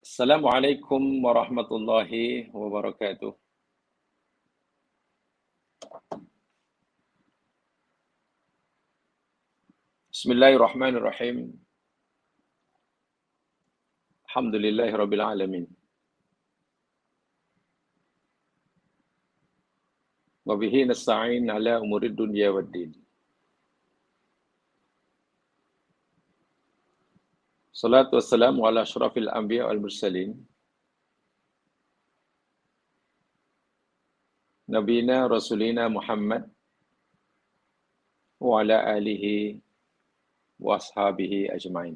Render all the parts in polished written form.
Assalamualaikum warahmatullahi wabarakatuh. Bismillahirrahmanirrahim. Alhamdulillahirabbil alamin. Wa bihi nasta'in ala umurid dunya waddin. Salatu wassalamu ala asyrafil anbiya wal mursalin. Nabiyina Rasulina Muhammad wa ala alihi wa ashabihi ajma'in.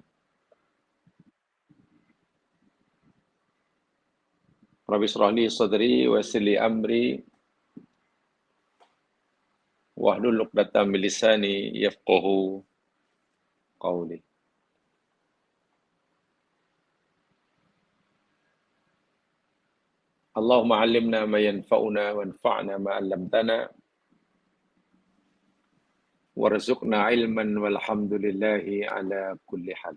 Rabbi shrah li sadri wa yassir li amri wahlul 'uqdatam min lisani yafqahu qawli. Allahumma 'allimna ma yanfa'una wanfa'na ma 'allamtana warzuqna ilman walhamdulillahi ala kulli hal.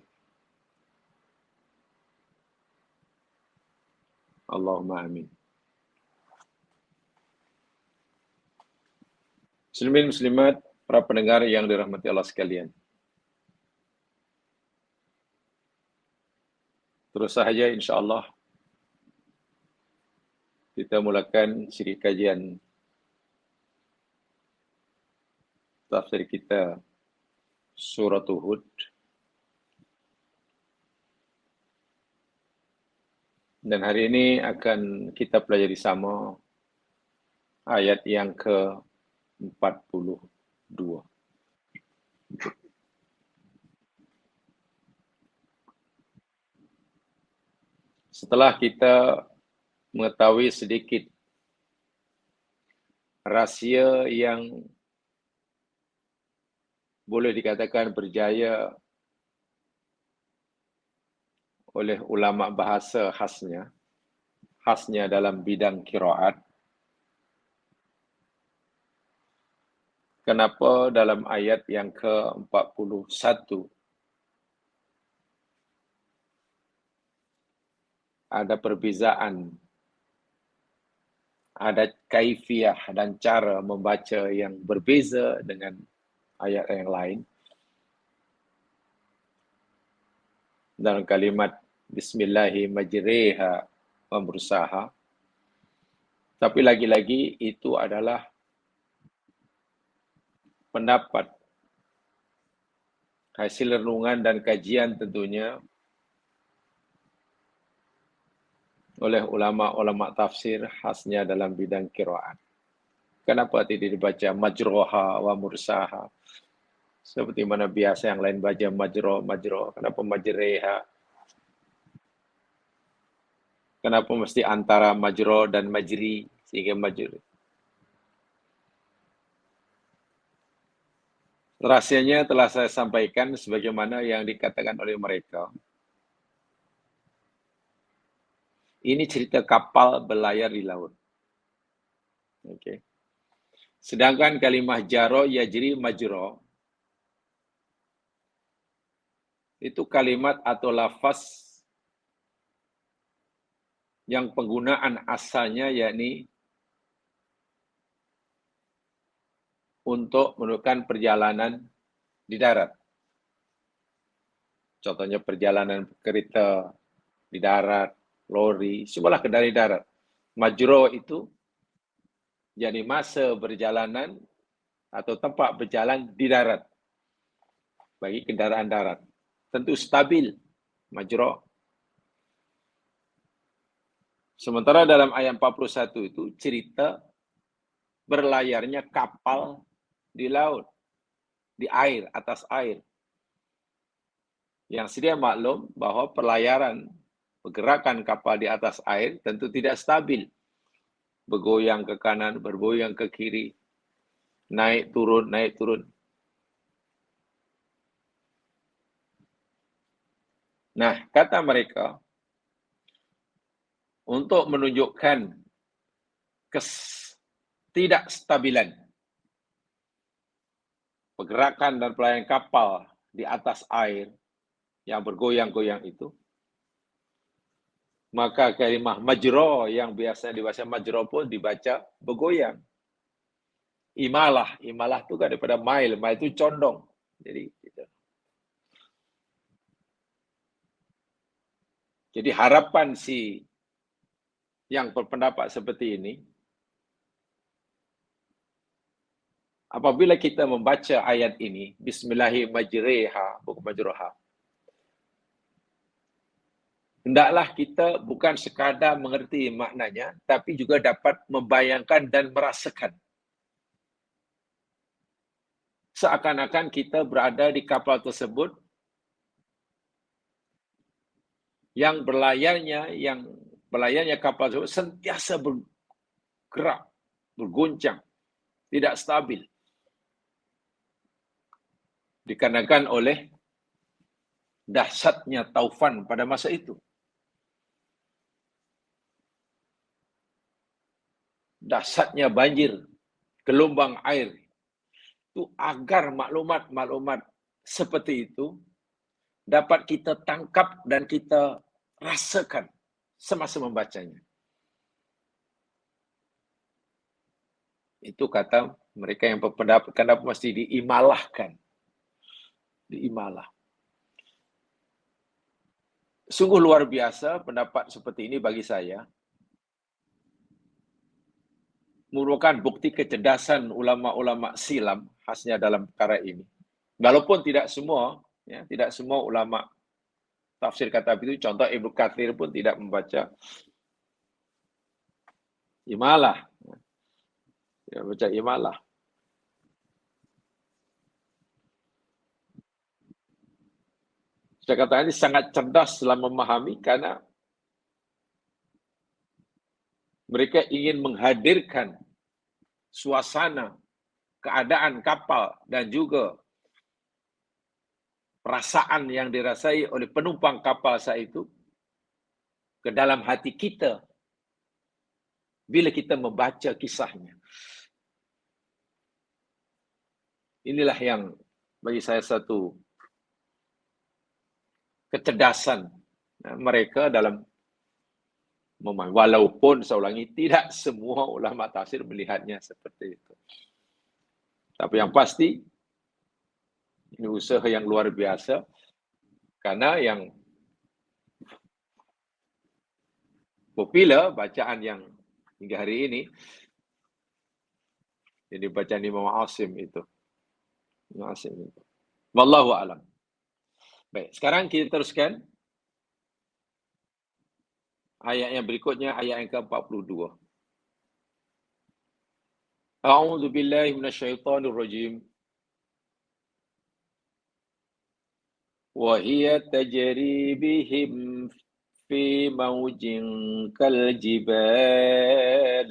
Allahumma amin. Muslimin muslimat, para pendengar yang dirahmati Allah sekalian. Terus saja insyaAllah kita mulakan siri kajian tafsir kita surah Hud. Dan hari ini akan kita pelajari sama ayat yang ke-42. Setelah kita mengetahui sedikit rahsia yang boleh dikatakan berjaya oleh ulama bahasa khasnya dalam bidang qiraat. Kenapa dalam ayat yang ke-41 ada perbezaan, ada kaifiyah dan cara membaca yang berbeza dengan ayat yang lain. Dalam kalimat Bismillahi majriha wa mursaha. Tapi lagi-lagi itu adalah pendapat, hasil renungan dan kajian tentunya oleh ulama-ulama tafsir khasnya dalam bidang qiraat. Kenapa tidak dibaca majroha wa mursaha? Seperti mana biasa yang lain baca majro. Kenapa majreha? Kenapa mesti antara majro dan majri sehingga majri? Rahasianya telah saya sampaikan sebagaimana yang dikatakan oleh mereka. Ini cerita kapal berlayar di laut. Okay. Sedangkan kalimah jaro yajri majro itu kalimat atau lafaz yang penggunaan asalnya yakni untuk menunjukkan perjalanan di darat. Contohnya perjalanan kereta di darat, lori, semualah kendali darat. Majro itu yakni masa berjalanan atau tempat berjalan di darat bagi kendaraan darat. Tentu stabil, majro. Sementara dalam ayat 41 itu cerita berlayarnya kapal di laut, di air, atas air. Yang sedia maklum bahwa pergerakan kapal di atas air tentu tidak stabil. Bergoyang ke kanan, bergoyang ke kiri, naik turun, naik turun. Nah, kata mereka, untuk menunjukkan ketidakstabilan pergerakan dan pelayanan kapal di atas air yang bergoyang-goyang itu, Maka kalimah majro yang biasa dibaca majro pun dibaca bergoyang. Imalah itu kan daripada mail itu condong. Jadi gitu. Jadi harapan si yang berpendapat seperti ini, apabila kita membaca ayat ini, Bismillahirrahmanirrahim, bukan majroha, hendaklah kita bukan sekadar mengerti maknanya, tapi juga dapat membayangkan dan merasakan. Seakan-akan kita berada di kapal tersebut yang berlayarnya kapal tersebut sentiasa bergerak, berguncang, tidak stabil. Dikarenakan oleh dahsyatnya taufan pada masa itu. Dahsyatnya banjir, gelombang air. Itu agar maklumat-maklumat seperti itu dapat kita tangkap dan kita rasakan semasa membacanya. Itu kata mereka yang berpendapat kenapa mesti diimalahkan. Diimalah. Sungguh luar biasa pendapat seperti ini bagi saya. Merupakan bukti kecerdasan ulama-ulama silam khasnya dalam perkara ini. Walaupun tidak semua ulama tafsir kata itu, contoh Ibnu Katsir pun tidak membaca imalah. Tidak baca imalah. Saya katakan ini sangat cerdas dalam memahami karena mereka ingin menghadirkan suasana, keadaan kapal dan juga perasaan yang dirasai oleh penumpang kapal saat itu ke dalam hati kita bila kita membaca kisahnya. Inilah yang bagi saya satu kecerdasan mereka dalam memahami. Walaupun saya ulangi, tidak semua ulama tafsir melihatnya seperti itu. Tapi yang pasti, ini usaha yang luar biasa, karena yang popular, bacaan yang hingga hari ini, jadi bacaan Imam Asim itu. Wallahu a'lam. Baik, sekarang kita teruskan. Ayat yang berikutnya, ayat yang ke-42. A'udzu billahi minasyaitonir rajim. Wa hiya tajri bihim fi mawjin kal jibal.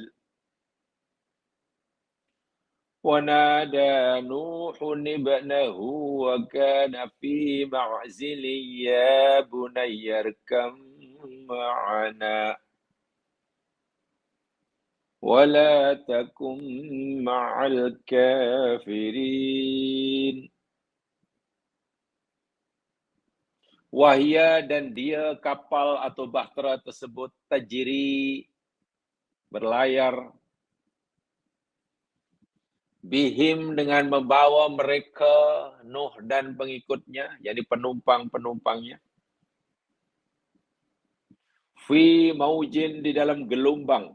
Wa nada Nuhun ibnahu wa kana fi ma'zilin ya bunayya arkam ma'ana. ولا تكن مع الكافرين. Wahya dan dia kapal atau bahtera tersebut tajri berlayar bihim dengan membawa mereka Nuh dan pengikutnya, yakni penumpang-penumpangnya, fi maujin di dalam gelombang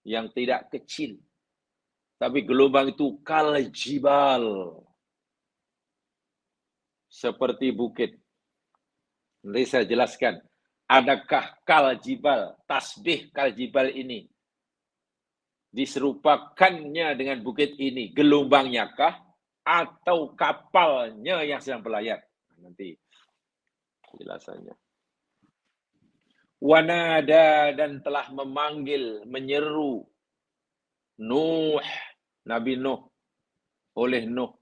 yang tidak kecil. Tapi gelombang itu kal jibal. Seperti bukit. Nanti saya jelaskan. Adakah kal jibal, tasbih kal jibal ini diserupakannya dengan bukit ini, gelombangnya kah? Atau kapalnya yang sedang berlayar? Nanti jelasannya. Wanada dan telah memanggil, menyeru Nuh, Nabi Nuh, oleh Nuh,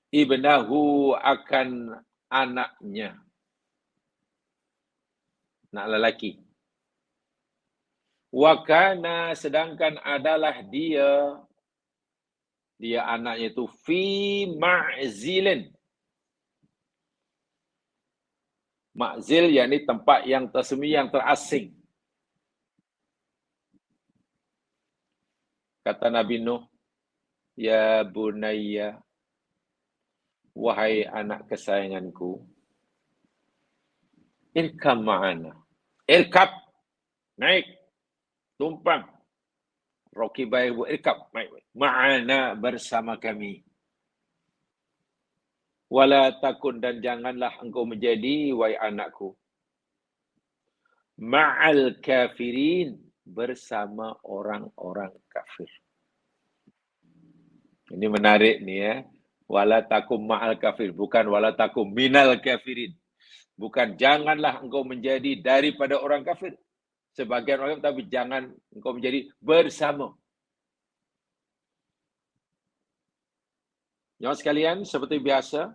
ibnahu akan anaknya, anak lelaki. Wakana sedangkan adalah dia anaknya itu fi ma'zilin, Makzil yakni tempat yang tersembunyi, yang terasing. Kata Nabi Nuh, ya bunayya, wahai anak kesayanganku, irkam ma'ana. Irkab, naik, tumpang. Rokibai irkab, naik. Ma'ana, bersama kami. Wala takun, dan janganlah engkau menjadi, wahai anakku, ma'al kafirin, bersama orang-orang kafir. Ini menarik nih ya. Wala takum ma'al kafir, bukan wala takum minal kafirin. Bukan janganlah engkau menjadi daripada orang kafir. Sebagian orang, tapi jangan engkau menjadi bersama. Nyawa sekalian, seperti biasa,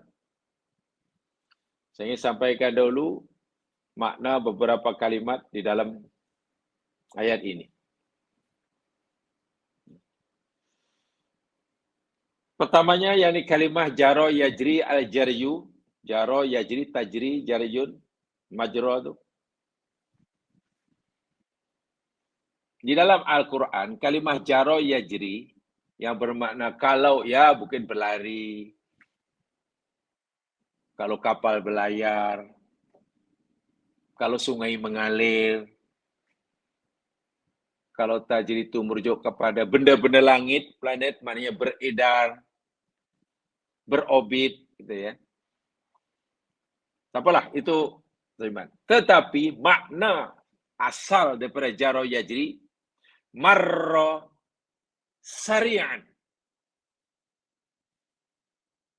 saya ingin sampaikan dulu makna beberapa kalimat di dalam ayat ini. Pertamanya, yakni kalimah jaro yajri al-jaryu. Jaro yajri tajri jaryun. Majro itu. Di dalam Al-Quran, kalimah jaro yajri yang bermakna kalau, ya bukan berlari, kalau kapal berlayar, kalau sungai mengalir, kalau tajri itu merujuk kepada benda-benda langit, planet, maknanya beredar, berorbit, gitu ya. Apalah itu, tetapi makna asal daripada jaro yajri, marro sari'an,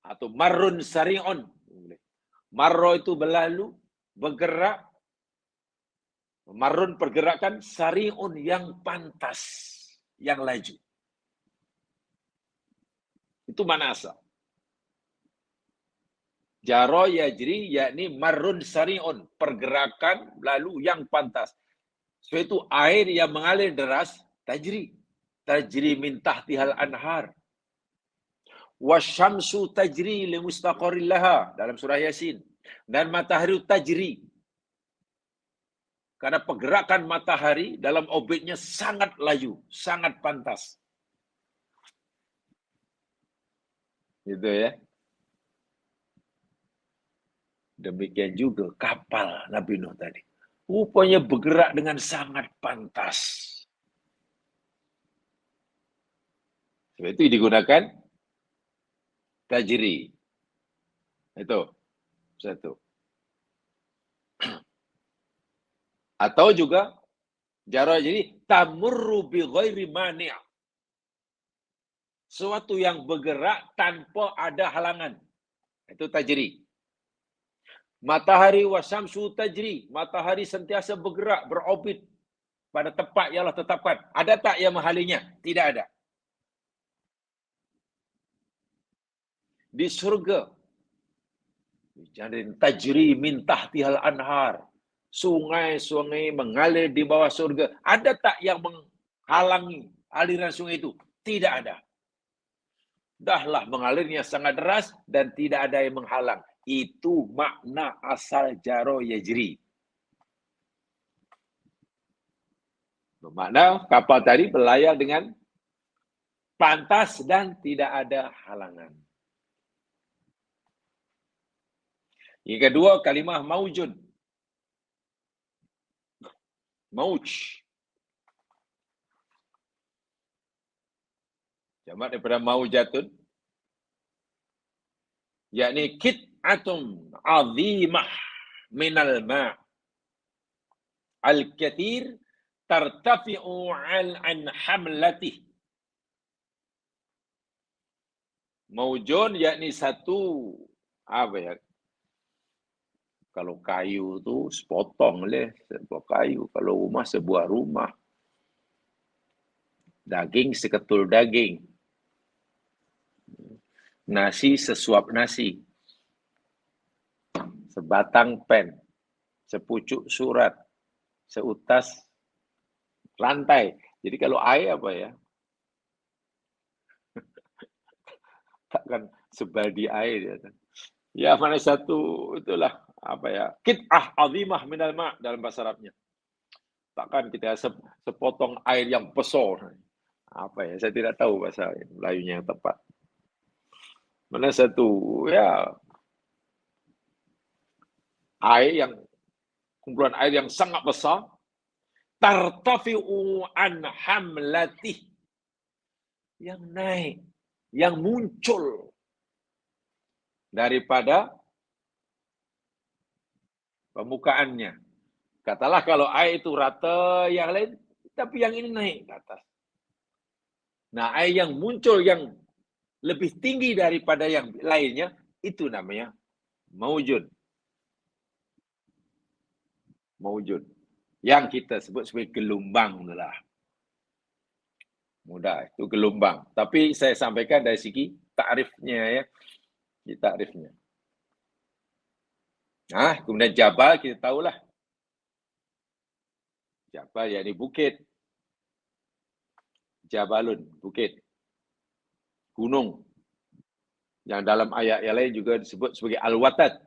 atau marrun sari'un. Marro itu berlalu, bergerak. Marrun pergerakan, sari'un yang pantas, yang laju. Itu mana asal. Jaro yajri yakni marrun sari'un, pergerakan lalu yang pantas. So itu air yang mengalir deras, tajri. Tajri min tahtihal anhar. Wasyamsu tajri li mustaqarrin laha, dalam surah Yasin. Dan matahari tajri. Karena pergerakan matahari dalam orbitnya sangat laju, sangat pantas. Gitu ya. Demikian juga kapal Nabi Nuh tadi. Rupanya bergerak dengan sangat pantas. Sebab itu digunakan tajri. Itu satu. Atau juga jaro jadi tamurru bi ghairi mani'. Suatu yang bergerak tanpa ada halangan. Itu tajri. Matahari wasyamsu tajri. Matahari sentiasa bergerak, berorbit pada tempat yang Allah tetapkan. Ada tak yang menghalinya? Tidak ada. Di surga, jadi tajri min tahtihal anhar. Sungai-sungai mengalir di bawah surga. Ada tak yang menghalangi aliran sungai itu? Tidak ada. Dahlah mengalirnya sangat deras dan tidak ada yang menghalang. Itu makna asal jaro yajri. Bermakna kapal tadi berlayar dengan pantas dan tidak ada halangan. Yang kedua, kalimah maujun. Mauj. Jamak daripada maujatun. Yakni kit'atun azimah minal ma' al-kathir tartafi'u an hamlatih. Maujun yakni satu, apa ya, kalau kayu tu sepotong leh, sebuah kayu. Kalau rumah, sebuah rumah. Daging seketul daging. Nasi sesuap nasi. Sebatang pen. Sepucuk surat. Seutas lantai. Jadi kalau air apa ya? Takkan sebaldi air. Ya, mana satu itulah qit'ah azimah minal ma' dalam bahasa Arabnya. Takkan kita sepotong air yang besar. Saya tidak tahu bahasa Melayunya yang tepat. Mana satu, kumpulan air yang sangat besar, tartafi'u an hamlatih, yang naik, yang muncul daripada permukaannya. Katalah kalau air itu rata yang lain, tapi yang ini naik ke atas. Nah, air yang muncul yang lebih tinggi daripada yang lainnya, itu namanya maujud. Maujud. Yang kita sebut sebagai gelombang itulah. Mudah, itu gelombang. Tapi saya sampaikan dari segi takrifnya ya. Di takrifnya. Nah, kemudian jabal kita tahulah. Jabal yakni bukit. Jabalun, bukit. Gunung. Yang dalam ayat yang lain juga disebut sebagai al-watad.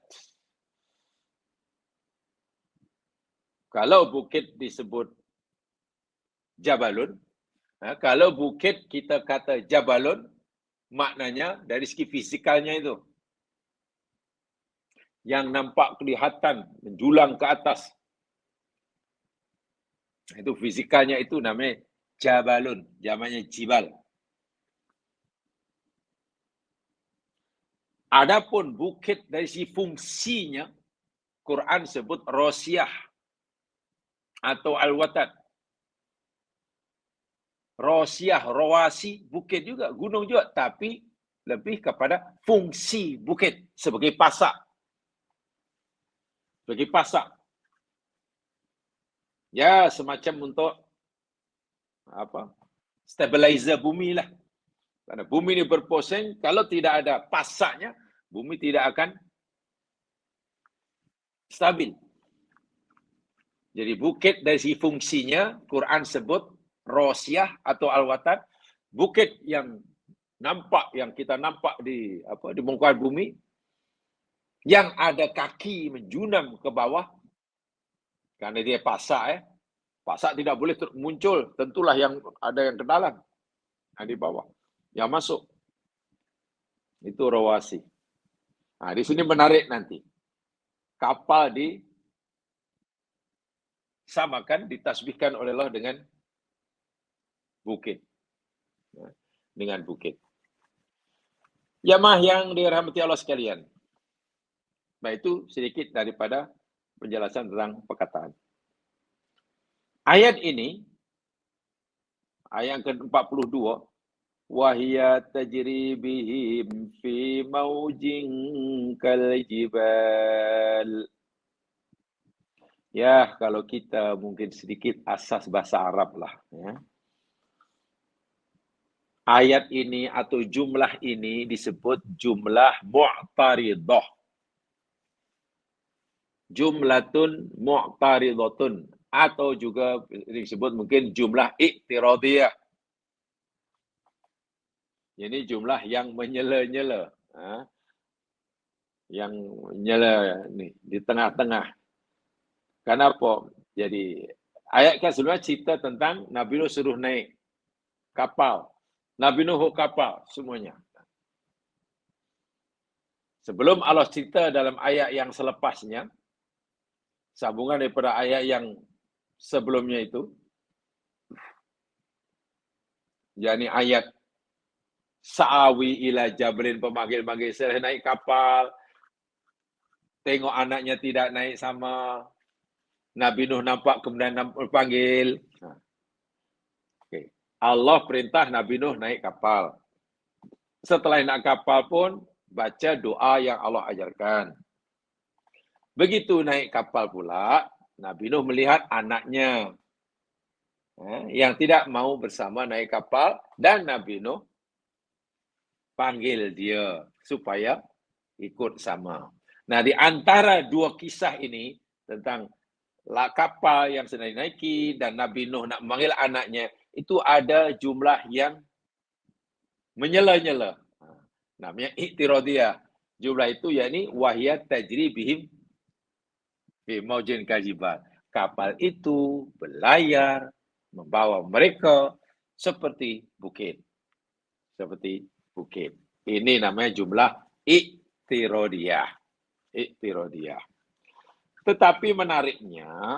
Kalau bukit disebut jabalun, kalau bukit kita kata jabalun, maknanya dari segi fisikalnya itu. Yang nampak kelihatan, menjulang ke atas. Itu fisikalnya itu namanya jabalun, jamaknya jibal. Adapun bukit dari segi fungsinya, Quran sebut rosiyah atau al-watad. Rosiyah, rawasi, bukit juga, gunung juga, tapi lebih kepada fungsi bukit sebagai pasak. Sebagai pasak. Ya, semacam untuk stabilizer bumi lah. Karena bumi ini berpusing, kalau tidak ada pasaknya, bumi tidak akan stabil. Jadi bukit dari segi fungsinya, Quran sebut rosiyah atau al-watad, bukit yang nampak, yang kita nampak di muka bumi, yang ada kaki menjunam ke bawah, karena dia pasak pasak tidak boleh muncul, tentulah yang ada yang ke dalam, di bawah, yang masuk. Itu rawasi. Nah, di sini menarik nanti. Kapal disamakan, ditasbihkan oleh Allah dengan bukit. Dengan bukit. Jamaah yang dirahmati Allah sekalian. Baik, itu sedikit daripada penjelasan tentang perkataan. Ayat ini, ayat ke-42, wahya tajri bihim fi maujin kal jibal. Ya, kalau kita mungkin sedikit asas bahasa Arab lah. Ya. Ayat ini atau jumlah ini disebut jumlah mu'taridah. Jumlatun mu'taridatun. Atau juga disebut mungkin jumlah iktiradiyah. Ini jumlah yang menyela-nyela. Yang menyela nih, di tengah-tengah. Kenapa? Jadi, ayat kan sebelumnya cerita tentang Nabi Nuh suruh naik kapal. Nabi Nuh kapal, semuanya. Sebelum Allah cerita dalam ayat yang selepasnya, sambungan daripada ayat yang sebelumnya itu, yakni ayat Sa'awi ila jabalin, pemanggil-manggil saya naik kapal, tengok anaknya tidak naik sama, Nabi Nuh nampak kemudian panggil. Okay. Allah perintah Nabi Nuh naik kapal. Setelah naik kapal pun, baca doa yang Allah ajarkan. Begitu naik kapal pula, Nabi Nuh melihat anaknya yang tidak mau bersama naik kapal, dan Nabi Nuh panggil dia supaya ikut sama. Nah, di antara dua kisah ini tentang kapal yang sedang dinaiki dan Nabi Nuh nak memanggil anaknya, itu ada jumlah yang fi maujin kajibal. Kapal itu berlayar membawa mereka seperti bukit. Seperti bukit. Ini namanya jumlah iktirodiyah. Iktirodiyah. Tetapi menariknya,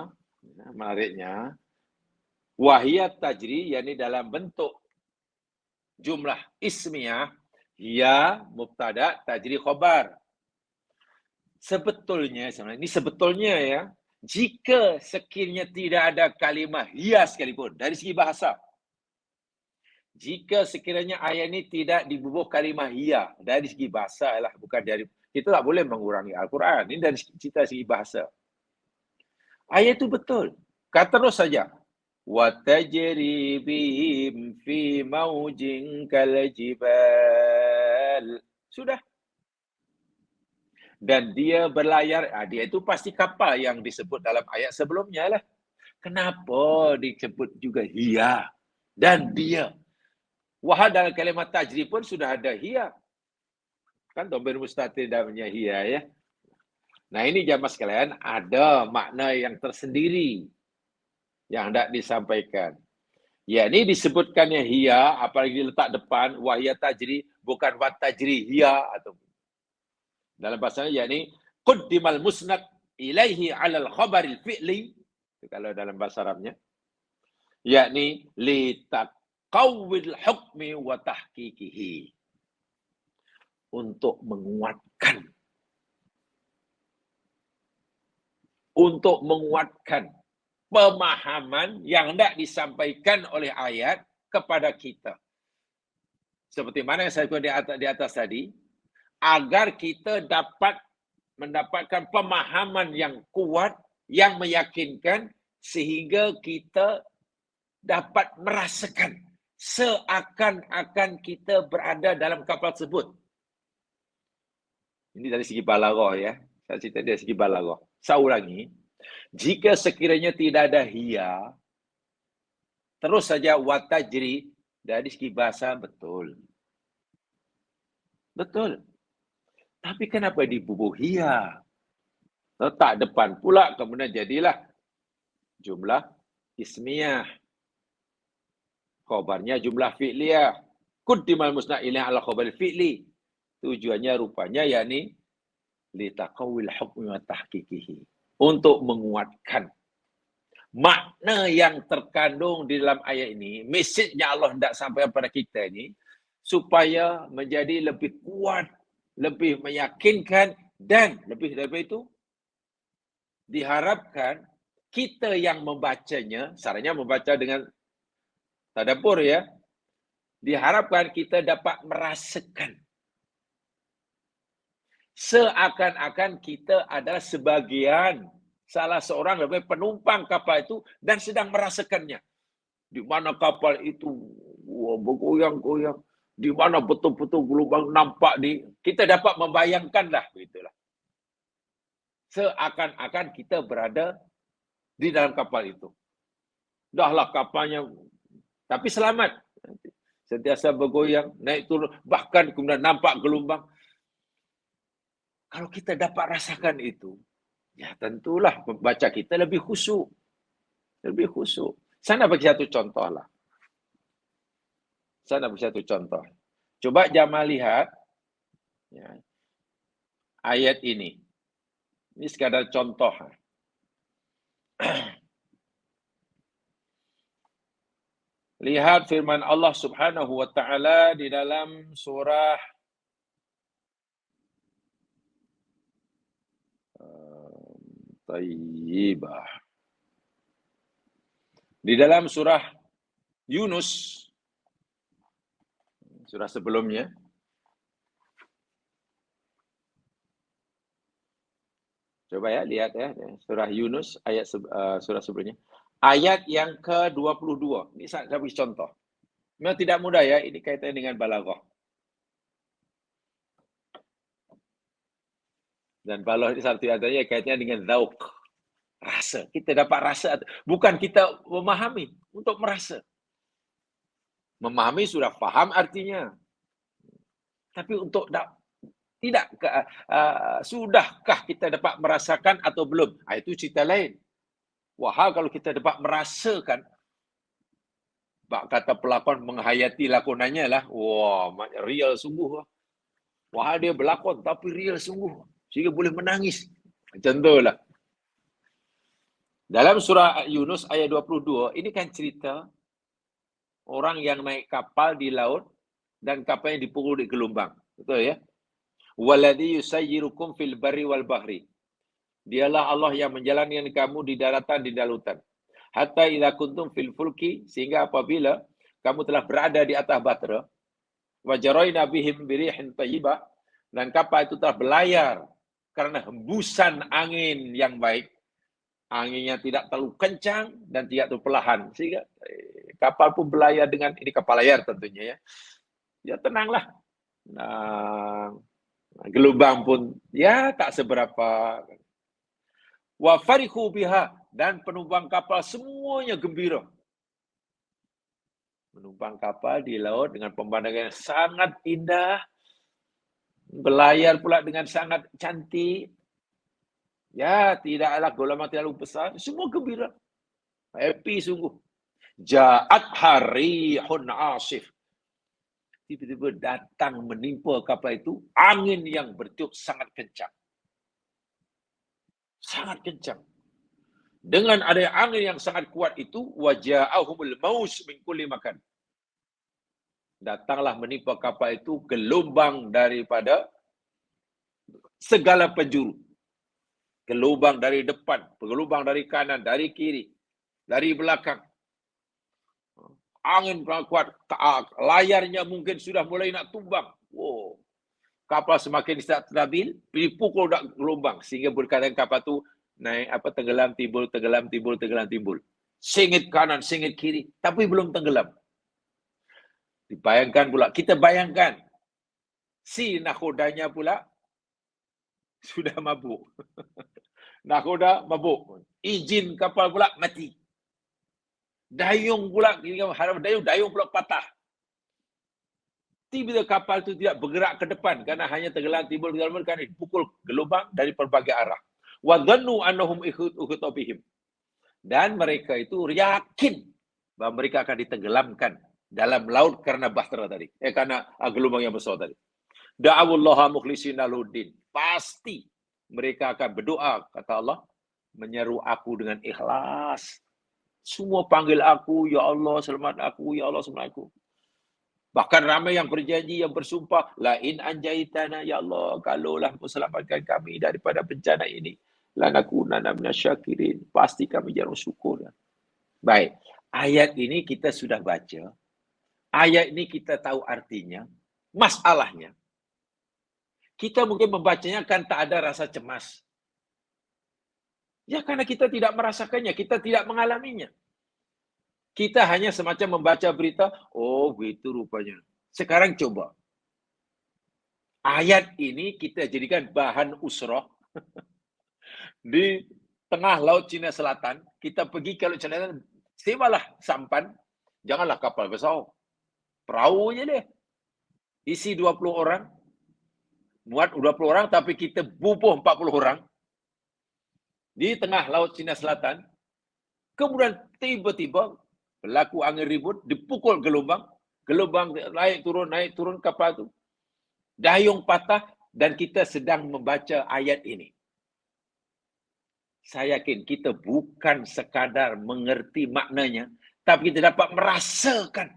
wahiyat tajri, yakni dalam bentuk jumlah ismiyah, ya mubtada tajri khobar. Sebetulnya, ini sebetulnya ya, jika sekiranya tidak ada kalimah hiya sekalipun dari segi bahasa, jika sekiranya ayat ini tidak dibubuh kalimah hiya dari segi bahasa lah, bukan dari, kita tak boleh mengurangi Al-Quran. Ini dari segi bahasa. Ayat itu betul. Kata terus saja. Wa tajri bihim fi maujin kalajibal. Sudah. Dan dia berlayar, dia itu pasti kapal yang disebut dalam ayat sebelumnya lah. Kenapa disebut juga hiya dan dia? Wahal dalam kalimat tajri pun sudah ada hiya. Kan dhamir mustatir dalamnya hiya ya. Nah ini jamaah sekalian, ada makna yang tersendiri yang hendak disampaikan. Ya ini disebutkannya hiya, apalagi letak depan, wahya tajri, bukan wat tajri hiya atau dalam bahasanya yakni quddimal musnad ilaihi 'alal khabaril fi'li, kalau dalam bahasa Arabnya, yakni li taqawwil hukmi wa tahqiqihi, untuk menguatkan pemahaman yang hendak disampaikan oleh ayat kepada kita. Seperti mana yang saya katakan di atas tadi, agar kita dapat mendapatkan pemahaman yang kuat, yang meyakinkan, sehingga kita dapat merasakan seakan-akan kita berada dalam kapal tersebut. Ini dari segi balaghah ya. Saya cerita dari segi balaghah. Saya ulangi. Jika sekiranya tidak ada hiya, terus saja watajri, dari segi bahasa betul. Betul. Tapi kenapa dibubuh hiya? Letak depan pula, kemudian jadilah jumlah ismiyah. Khobarnya jumlah fi'liyah. Quddimal musnad ilaihi 'ala khabaril fi'li. Tujuannya rupanya yakni li taqawwil hukmi wa tahqiqihi. Untuk menguatkan makna yang terkandung di dalam ayat ini, mesejnya Allah hendak sampaikan kepada kita ini, supaya menjadi lebih kuat, lebih meyakinkan, dan lebih dari itu, diharapkan kita yang membacanya, sarannya membaca dengan tadabbur ya, diharapkan kita dapat merasakan seakan-akan kita adalah sebagian, salah seorang dari penumpang kapal itu dan sedang merasakannya. Di mana kapal itu bergoyang-goyang, di mana betul-betul gelombang nampak kita dapat membayangkanlah begitulah. Seakan-akan kita berada di dalam kapal itu. Dahlah kapalnya, tapi selamat. Sentiasa bergoyang, naik turun, bahkan kemudian nampak gelombang. Kalau kita dapat rasakan itu, ya tentulah membaca kita lebih khusyuk. Lebih khusyuk. Saya nak bagi satu contoh lah. Coba jamaah lihat ya, ayat ini. Ini sekadar contoh. Lihat firman Allah Subhanahu wa taala di dalam surah Tayyibah. Di dalam surah Yunus, surah sebelumnya, coba ya lihat ya, surah Yunus ayat surah sebelumnya, ayat yang ke-22. Ini saya beri contoh. Memang tidak mudah ya, ini kaitannya dengan balaghah. Dan balaghah ini satu adanya kaitannya dengan dzauq, rasa. Kita dapat rasa, bukan kita memahami, untuk merasa. Memahami sudah faham artinya. Tapi untuk Tidak, sudahkah kita dapat merasakan atau belum? Itu cerita lain. Wah, kalau kita dapat merasakan, bak kata pelakon menghayati lakonannya lah, wah, real sungguh. Wah, dia berlakon tapi real sungguh, sehingga boleh menangis. Macam tu lah. Dalam surah Yunus ayat 22, ini kan cerita orang yang naik kapal di laut dan kapalnya dipukul di gelombang. Betul ya? Waladhi yusayyirukum fil barri wal bahri. Dialah Allah yang menjalankan kamu di daratan, di lautan. Hatta idza kuntum fil fulki, sehingga apabila kamu telah berada di atas bahtera, wa jarayna bihim birihin thayyibah, dan kapal itu telah berlayar karena hembusan angin yang baik. Anginnya tidak terlalu kencang dan tidak terlalu perlahan, sehingga kapal pun berlayar dengan, ini kapal layar tentunya ya. Ya tenanglah. Nah, gelombang pun ya tak seberapa. Wa farihu biha, dan penumpang kapal semuanya gembira. Menumpang kapal di laut dengan pemandangan yang sangat indah, berlayar pula dengan sangat cantik. Ya, tidaklah gelombang terlalu besar, semua gembira. Happy sungguh. Ja'at harihun asif. Tiba-tiba datang menimpa kapal itu angin yang bertiup sangat kencang. Sangat kencang. Dengan adanya angin yang sangat kuat itu, waja'ahumul maus min kulli makan. Datanglah menimpa kapal itu gelombang daripada segala penjuru. Gelombang dari depan, gelombang dari kanan, dari kiri, dari belakang. Angin kuat, layarnya mungkin sudah mulai nak tumbang. Wow. Kapal semakin stabil, dipukul gelombang sehingga berkaitan kapal itu naik tenggelam timbul, tenggelam timbul, tenggelam timbul. Singit kanan, singit kiri, tapi belum tenggelam. Dibayangkan pula, kita bayangkan si nakodanya pula sudah mabuk. Nakoda mabuk. Izin kapal pula mati. Dayung pula, dayung pula patah. Tiba-tiba kapal itu tidak bergerak ke depan karena hanya tenggelam timbul karena dipukul gelombang dari berbagai arah. Wa dhannu annahum ihata bihim. Dan mereka itu yakin bahwa mereka akan ditenggelamkan dalam laut karena bahtera tadi. Karena gelombang yang besar tadi. Da'awullaha mukhlishina lahuddin. Pasti mereka akan berdoa, kata Allah, menyeru aku dengan ikhlas. Semua panggil aku, ya Allah selamat aku, ya Allah selamat aku. Bahkan ramai yang berjanji, yang bersumpah, la in anjaitana, ya Allah, kalaulah selamatkan kami daripada bencana ini, lanakunanna minasyakirin. Pasti kami jangan syukur. Baik, ayat ini kita sudah baca. Ayat ini kita tahu artinya. Masalahnya, kita mungkin membacanya kan tak ada rasa cemas. Ya karena kita tidak merasakannya, kita tidak mengalaminya. Kita hanya semacam membaca berita, oh begitu rupanya. Sekarang coba. Ayat ini kita jadikan bahan usrah. Di tengah laut Cina Selatan, kita pergi ke laut Cina Selatan, sewalah sampan, janganlah kapal besar. Perahu aja deh. Isi 20 orang, muat 20 orang, tapi kita bubuh 40 orang. Di tengah laut Cina Selatan, kemudian tiba-tiba berlaku angin ribut, dipukul gelombang naik turun kapal itu. Dayung patah dan kita sedang membaca ayat ini. Saya yakin kita bukan sekadar mengerti maknanya, tapi kita dapat merasakan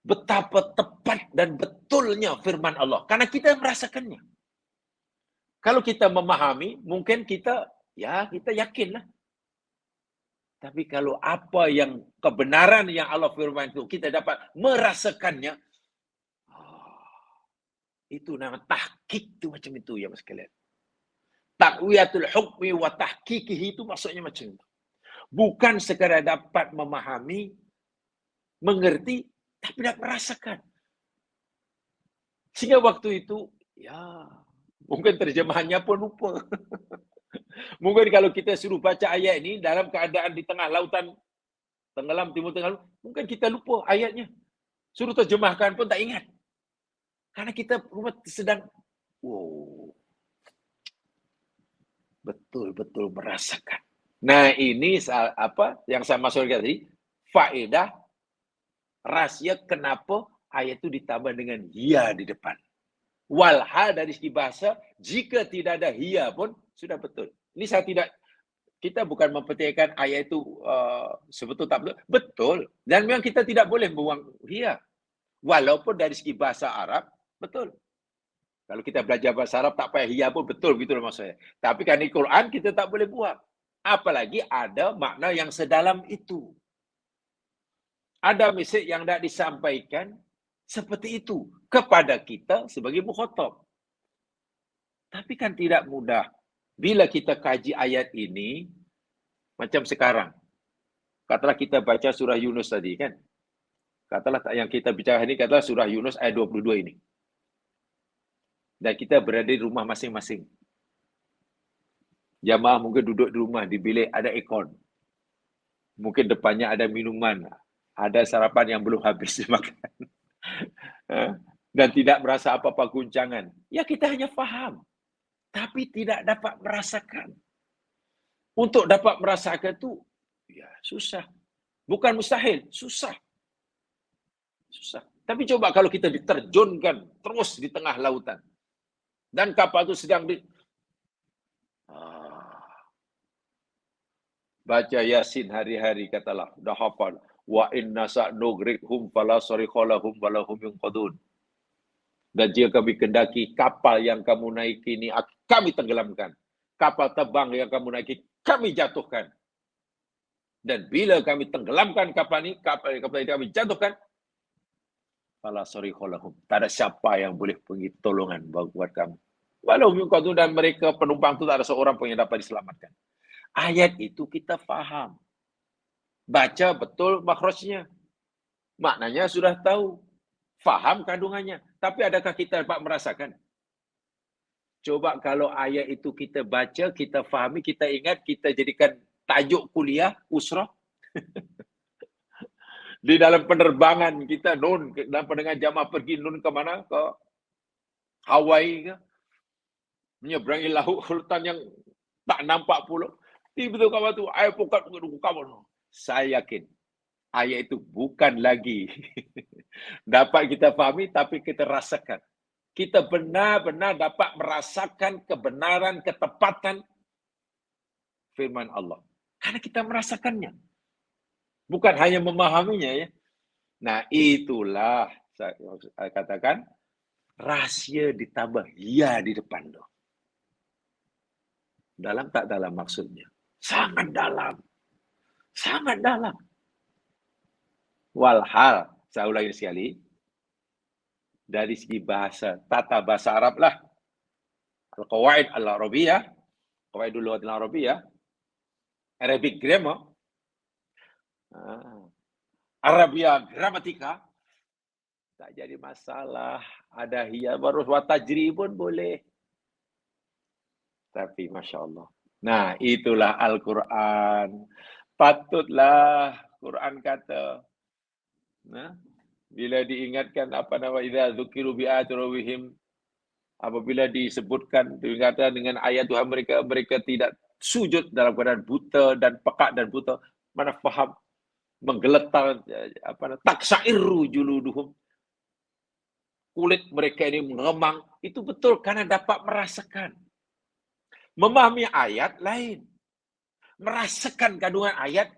betapa tepat dan betulnya firman Allah. Karena kita merasakannya. Kalau kita memahami, mungkin kita yakinlah. Tapi kalau apa yang kebenaran yang Allah firman itu kita dapat merasakannya, itu nama tahqiq itu macam itu ya mas sekalian. Taqwiyatul hukmi wa tahqiqihi itu maksudnya macam itu. Bukan sekadar dapat memahami, mengerti, tapi dapat merasakan. Sehingga waktu itu, ya mungkin terjemahannya pun lupa. Mungkin kalau kita suruh baca ayat ini dalam keadaan di tengah lautan tenggelam, timur tenggelam, mungkin kita lupa ayatnya. Suruh terjemahkan pun tak ingat. Karena kita sedang Wow, betul-betul merasakan. Nah, ini apa yang saya maksudkan tadi, faedah rahasia kenapa ayat itu ditambah dengan ya di depan. Walhal dari segi bahasa, jika tidak ada ya pun sudah betul. Ini kita bukan mempertiaikan ayat itu sebetul tak betul. Betul. Dan memang kita tidak boleh buang ya. Walaupun dari segi bahasa Arab, betul. Kalau kita belajar bahasa Arab tak payah ya pun betul, begitu maksudnya. Tapi kan di Quran kita tak boleh buang. Apalagi ada makna yang sedalam itu. Ada mesej yang tidak disampaikan seperti itu kepada kita sebagai mukhatab. Tapi kan tidak mudah. Bila kita kaji ayat ini, macam sekarang. Katalah kita baca surah Yunus tadi kan. Katalah yang kita bicara ini, katalah surah Yunus ayat 22 ini. Dan kita berada di rumah masing-masing. Jamaah mungkin duduk di rumah, di bilik ada aircon. Mungkin depannya ada minuman. Ada sarapan yang belum habis dimakan. Dan tidak merasa apa-apa guncangan. Ya kita hanya faham. Tapi tidak dapat merasakan. Untuk dapat merasakan itu, ya susah. Bukan mustahil, susah. Susah. Tapi coba kalau kita diterjunkan terus di tengah lautan. Dan kapal itu sedang baca Yasin hari-hari, katalah, dah hafal. Wa inna sa'nugrikhum fala sarikhalahum walahum yunqadun. Dan jika kami kendaki kapal yang kamu naiki ini, kami tenggelamkan. Kapal terbang yang kamu naiki, kami jatuhkan. Dan bila kami tenggelamkan kapal ini kami jatuhkan, fala sarikhalahum. Tak ada siapa yang boleh pergi tolongan buat kami. Walau yunqadun, dan mereka penumpang itu tak ada seorang pun yang dapat diselamatkan. Ayat itu kita faham. Baca betul makhrajnya. Maknanya sudah tahu. Faham kandungannya. Tapi adakah kita dapat merasakan? Coba kalau ayat itu kita baca, kita fahami, kita ingat, kita jadikan tajuk kuliah, usrah. Di dalam penerbangan kita, dalam pendengar jamaah pergi ke mana? Ke Hawaii ke? Menyeberangi lautan yang tak nampak pulau. Tiba-tiba kawan tu, air pokat kawan. Saya yakin ayat itu bukan lagi dapat kita fahami, tapi kita rasakan. Kita benar-benar dapat merasakan kebenaran, ketepatan firman Allah. Karena kita merasakannya. Bukan hanya memahaminya ya. Nah, itulah saya katakan rahasia ditambah ya di depan tu. Dalam tak dalam maksudnya. Sangat dalam. Sangat dalam. Walhal, saya ulangi sekali, dari segi bahasa, tata bahasa Arab lah. Al-Qawaid Al-Arabiyah, Qawaidul Lughat Al-Arabiyah, Arabic Grammar, Arabia Gramatika, tak jadi masalah. Ada hiya, baru watajri pun boleh. Tapi Masya Allah. Nah, itulah Al-Quran. Patutlah Quran kata, nah, bila diingatkan apa nama idza dzukiru bi ayati rabbihim, apabila disebutkan dengan ayat Tuhan mereka, mereka tidak sujud dalam keadaan buta dan pekak dan buta. Mana faham, menggeletar, taksairu juluduhum, kulit mereka ini mengemang. Itu betul karena dapat merasakan. Memahami ayat lain. Merasakan kandungan ayat,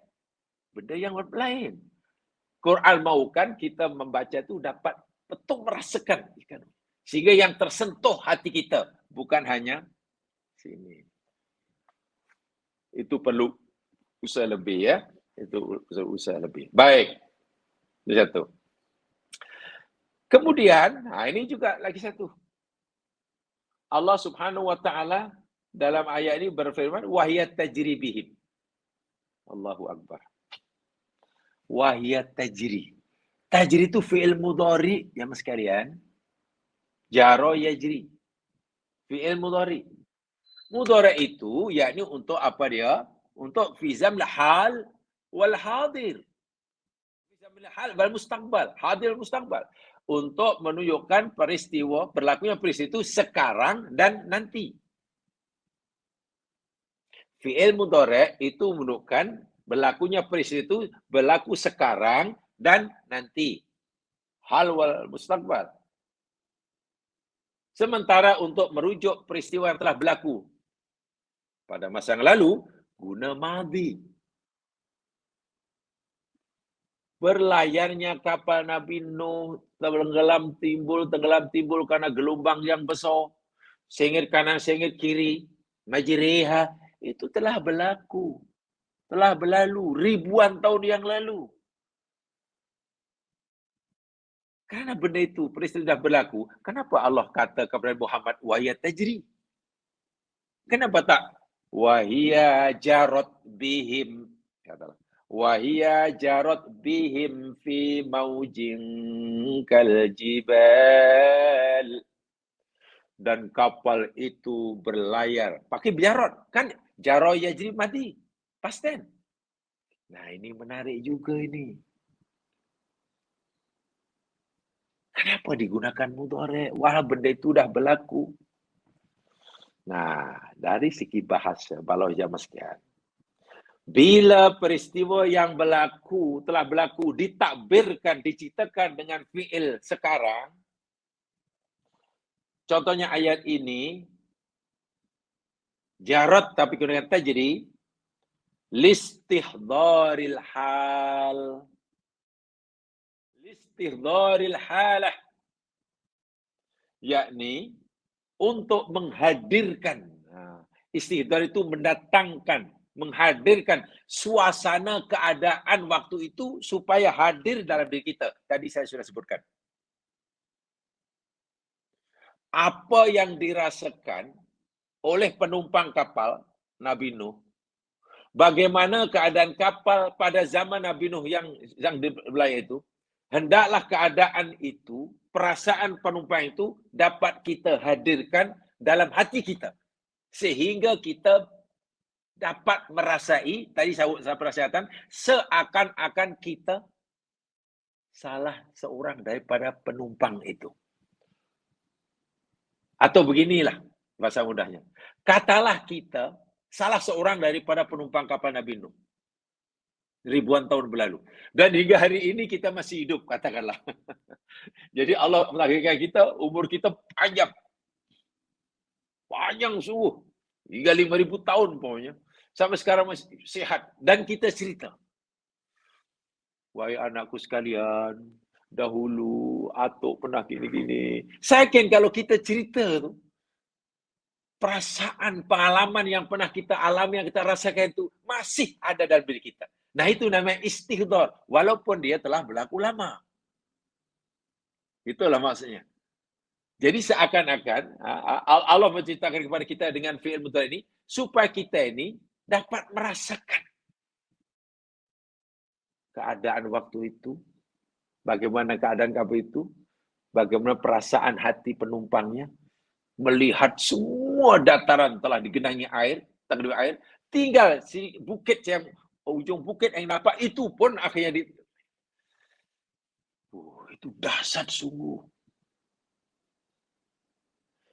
benda yang lain. Quran maukan kita membaca itu dapat betul merasakan. Sehingga yang tersentuh hati kita. Bukan hanya sini. Itu perlu usaha lebih ya. Itu usaha lebih. Baik. Itu satu. Kemudian, ini juga lagi satu. Allah Subhanahu wa taala dalam ayat ini berfirman, wahiyat tajri bihim. Allahu Akbar. Wahiyat tajri. Tajri itu fi'il mudhari, ya mas sekalian. Jaro yajri. Fi'il mudhari. Mudhari itu yakni untuk apa dia? Untuk fi zamil hal wal hadir. Fi zamil hal wal mustaqbal, hadir mustaqbal. untuk menunjukkan berlakunya peristiwa itu sekarang dan nanti. Fi'il mudhari' itu menunjukkan berlakunya peristiwa itu berlaku sekarang dan nanti. Hal wal mustaqbal. Sementara untuk merujuk peristiwa yang telah berlaku pada masa yang lalu, guna madhi. Berlayarnya kapal Nabi Nuh, tenggelam timbul karena gelombang yang besar. Sengit kanan, sengit kiri, majriha, itu telah berlaku. Telah berlalu ribuan tahun yang lalu. Karena benda itu, peristiwa sudah berlaku, kenapa Allah kata kepada Muhammad, wahya tajri? Kenapa tak? Wahya jarot bihim. Katalah. Wahya jarot bihim fi maujin kal jibal. Dan kapal itu berlayar. Pakai jarot. Kan jaro yajri mati. Pasten. Nah ini menarik juga ini. Kenapa digunakan mudhari'? Wah, benda itu dah berlaku. Nah, dari segi bahasa, balau jamaah sekalian. Bila peristiwa yang telah berlaku, ditakbirkan, diceritakan dengan fi'il sekarang, contohnya ayat ini, jarad tapi gunakan tajri, listihdharil hal. Listihdharil halah. Yakni, untuk menghadirkan. Istihdhar itu mendatangkan, menghadirkan suasana keadaan waktu itu supaya hadir dalam diri kita. Tadi saya sudah sebutkan. Apa yang dirasakan oleh penumpang kapal Nabi Nuh, bagaimana keadaan kapal pada zaman Nabi Nuh yang di wilayah itu, hendaklah keadaan itu, perasaan penumpang itu dapat kita hadirkan dalam hati kita. Sehingga kita dapat merasai, tadi saya perhatikan, seakan-akan kita salah seorang daripada penumpang itu. Atau beginilah bahasa mudahnya. Katalah kita salah seorang daripada penumpang kapal Nabi Nuh. Ribuan tahun berlalu. Dan hingga hari ini kita masih hidup, katakanlah. Jadi Allah melahirkan kita, umur kita panjang. Panjang sungguh. Hingga 5.000 tahun pokoknya. Sampai sekarang masih sehat. Dan kita cerita. Wahai anakku sekalian, dahulu Atok pernah gini-gini. Saya yakin kalau kita cerita tu, perasaan, pengalaman yang pernah kita alami, yang kita rasakan itu masih ada dalam diri kita. Nah itu namanya istihdhar, walaupun dia telah berlaku lama. Itulah maksudnya. Jadi seakan-akan Allah menceritakan kepada kita dengan fi'il mudhari ini supaya kita ini dapat merasakan keadaan waktu itu, bagaimana keadaan kapal itu, bagaimana perasaan hati penumpangnya, melihat semua dataran telah digenangi air, tinggal si bukit yang ujung bukit yang nampak itu pun akhirnya itu dahsyat sungguh.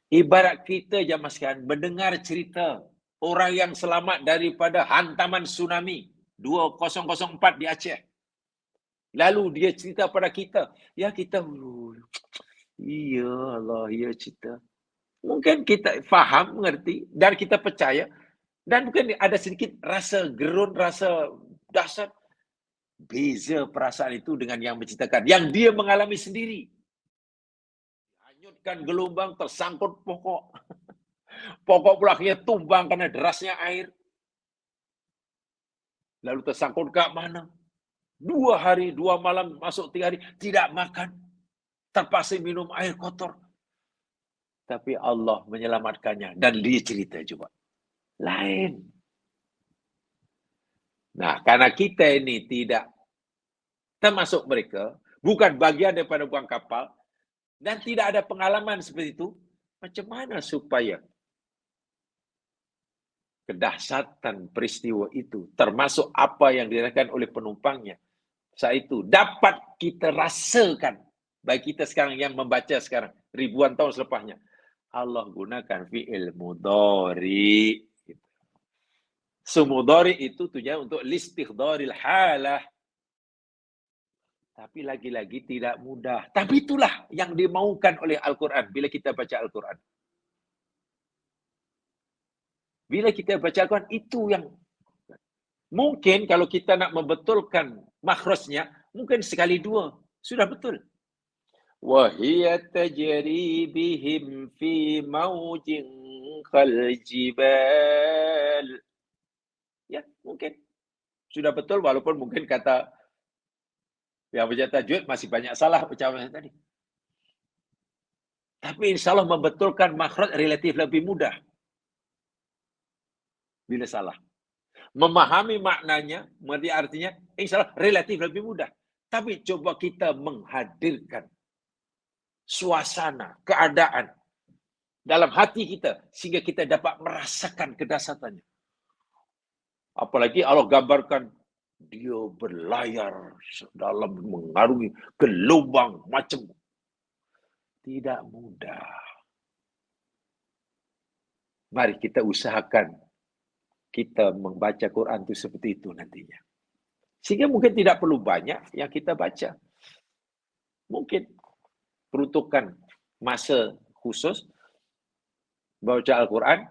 Ibarat kita jamaah sekalian mendengar cerita orang yang selamat daripada hantaman tsunami 2004 di Aceh. Lalu dia cerita pada kita, ya kita, iya Allah, ya cerita. Mungkin kita faham, mengerti, dan kita percaya, dan mungkin ada sedikit rasa gerun, rasa dahsyat. Beza perasaan itu dengan yang menceritakan, yang dia mengalami sendiri. Hanyutkan gelombang, tersangkut pokok. Pokok pula akhirnya tumbang karena derasnya air. Lalu tersangkut ke mana? 2 hari, 2 malam, masuk 3 hari, tidak makan. Terpaksa minum air kotor. Tapi Allah menyelamatkannya. Dan dia cerita juga. Lain. Nah, karena kita ini tidak termasuk mereka, bukan bagian daripada buang kapal, dan tidak ada pengalaman seperti itu, macam mana supaya kedahsyatan peristiwa itu, termasuk apa yang dirasakan oleh penumpangnya, saat itu dapat kita rasakan Bagi kita sekarang yang membaca sekarang, ribuan tahun selepasnya. Allah gunakan fi'il mudhari. So, mudhari itu tujuan untuk listighdharil halah. Tapi lagi-lagi tidak mudah. Tapi itulah yang dimaukan oleh Al-Quran bila kita baca Al-Quran. Bila kita baca Al-Quran, itu yang mungkin kalau kita nak membetulkan makhrajnya, mungkin sekali dua. Sudah betul. Wahiyya tajri bihim fi mawjin kaljibal. Ya, mungkin. Sudah betul walaupun mungkin kata yang baca tajwid masih banyak salah ucapan tadi. Tapi insya Allah membetulkan makhraj relatif lebih mudah. Bila salah. Memahami maknanya, mengerti artinya, insya Allah relatif lebih mudah. Tapi coba kita menghadirkan suasana, keadaan dalam hati kita sehingga kita dapat merasakan kedahsyatannya. Apalagi Allah gambarkan dia berlayar dalam mengarungi gelombang macam. Tidak mudah. Mari kita usahakan kita membaca Quran itu seperti itu nantinya. Sehingga mungkin tidak perlu banyak yang kita baca. Mungkin peruntukan masa khusus baca Al-Quran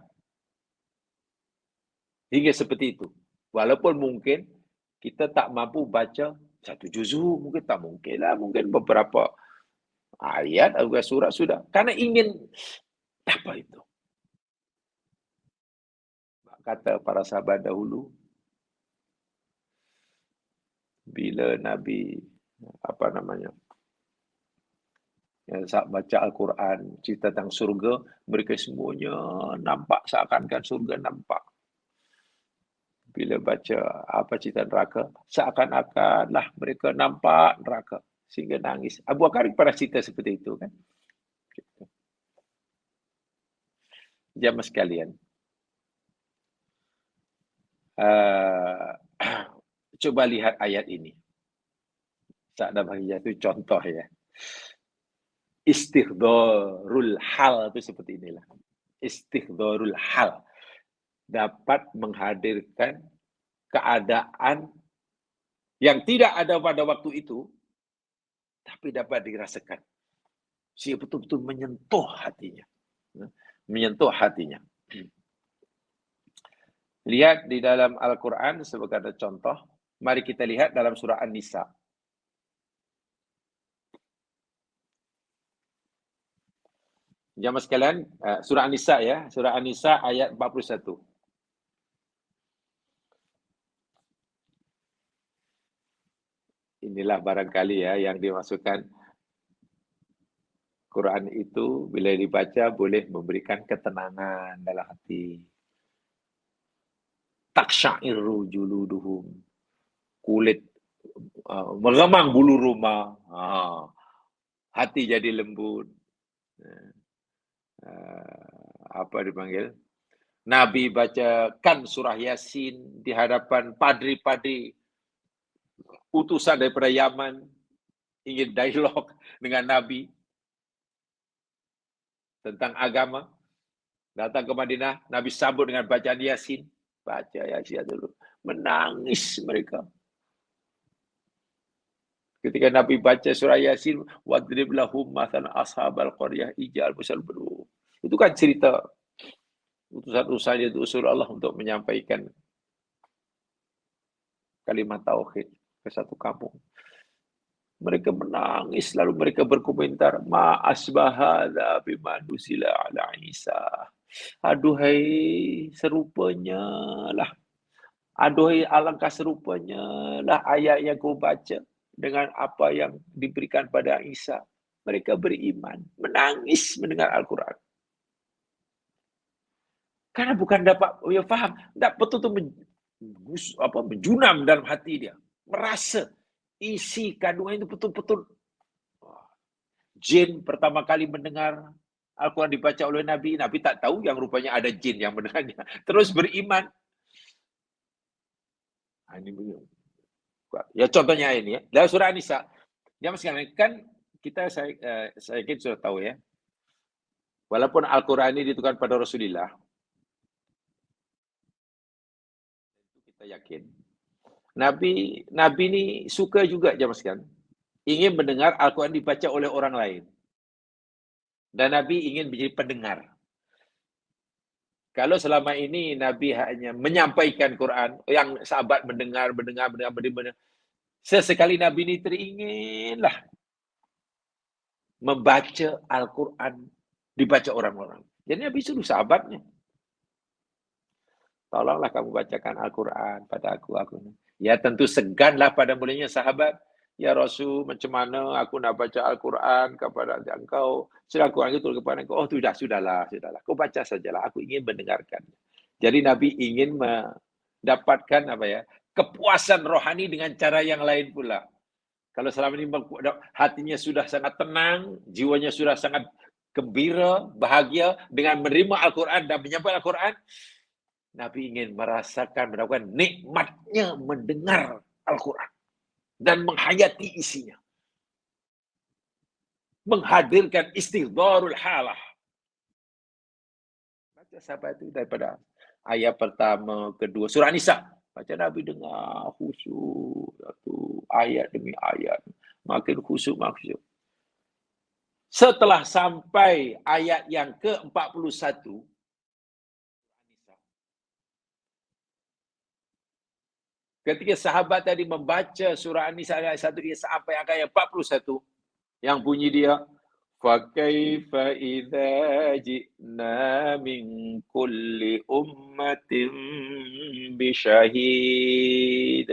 hingga seperti itu. Walaupun mungkin kita tak mampu baca satu juzu, mungkin tak mungkin lah. Mungkin beberapa ayat atau surat sudah. Karena ingin apa itu? Kata para sahabat dahulu, bila Nabi yang saat baca Al-Quran, cerita tentang surga, mereka semuanya nampak seakan-akan surga nampak. Bila baca apa cerita neraka, seakan-akanlah mereka nampak neraka. Sehingga nangis. Abu Bakar pernah cerita seperti itu kan. Jamaah sekalian. Coba lihat ayat ini. Sa'dah Bahiyah itu contoh ya. Istighdharul hal itu seperti inilah. Istighdharul hal. Dapat menghadirkan keadaan yang tidak ada pada waktu itu, tapi dapat dirasakan. Sehingga betul-betul menyentuh hatinya. Menyentuh hatinya. Lihat di dalam Al-Quran sebagai contoh. Mari kita lihat dalam surah An-Nisa. Jamaah sekalian, surah An-Nisa ya. Surah An-Nisa ayat 41. Inilah barangkali ya yang dimasukkan Quran itu bila dibaca boleh memberikan ketenangan dalam hati. Taksyairu juluduhum. Kulit mengemang bulu rumah. Hati jadi lembut. Apa dipanggil? Nabi bacakan surah Yasin di hadapan padri-padri utusan daripada Yaman, ingin dialog dengan Nabi tentang agama. Datang ke Madinah, Nabi sambut dengan bacaan Yasin. Baca Yasin dulu. Menangis mereka. Ketika Nabi baca surah Yasin, wadrib lahum mathalan ashabal qaryah ijal musal beru. Itu kan cerita utusan-utusan itu usul Allah untuk menyampaikan kalimat tauhid ke satu kampung. Mereka menangis, lalu mereka berkomentar, ma asbahadza bima nuzila ala Isa. Aduhai serupanya lah. Aduhai alangkah serupanya lah ayat yang kau baca dengan apa yang diberikan pada Isa. Mereka beriman, menangis mendengar Al-Quran. Karena bukan dapat, ya faham, tak betul-betul menjunam dalam hati dia. Merasa isi kandungan itu betul-betul. Jin pertama kali mendengar Al-Quran dibaca oleh Nabi. Nabi tak tahu yang rupanya ada jin yang mendengarnya. Terus beriman. Ini ya contohnya ini ya. Dalam surah An-Nisa. Jamaah sekalian, kan saya yakin sudah tahu ya. Walaupun Al-Quran ini diturunkan pada Rasulullah, kita yakin. Nabi ini suka juga jamaah sekalian, ingin mendengar Al-Quran dibaca oleh orang lain. Dan Nabi ingin menjadi pendengar. Kalau selama ini Nabi hanya menyampaikan Quran, yang sahabat mendengar. Sesekali Nabi ini teringinlah membaca Al-Quran, dibaca orang-orang. Jadi Nabi suruh sahabatnya, tolonglah kamu bacakan Al-Quran pada aku. Ya tentu seganlah pada mulanya sahabat. Ya Rasul, macam mana aku nak baca Al-Quran kepada engkau? Sudah Al-Quran itu kepada engkau. Oh, sudahlah. Kau baca sajalah. Aku ingin mendengarkan. Jadi Nabi ingin mendapatkan kepuasan rohani dengan cara yang lain pula. Kalau selama ini hatinya sudah sangat tenang, jiwanya sudah sangat gembira, bahagia dengan menerima Al-Quran dan menyampaikan Al-Quran, Nabi ingin mendapatkan nikmatnya mendengar Al-Quran dan menghayati isinya. Menghadirkan istidharul halah. Baca sahabat itu daripada ayat pertama, kedua, surah Nisa. Baca Nabi dengar khusyuk. Satu ayat demi ayat. Makin khusyuk. Setelah sampai ayat yang ke-41, ketika sahabat tadi membaca surah An-Nisa ayat 1 dia sampai ayat 41 yang bunyi dia فَكَيْفَ إِذَا جِئْنَا مِنْ كُلِّ أُمَّةٍ بِشَهِيدٍ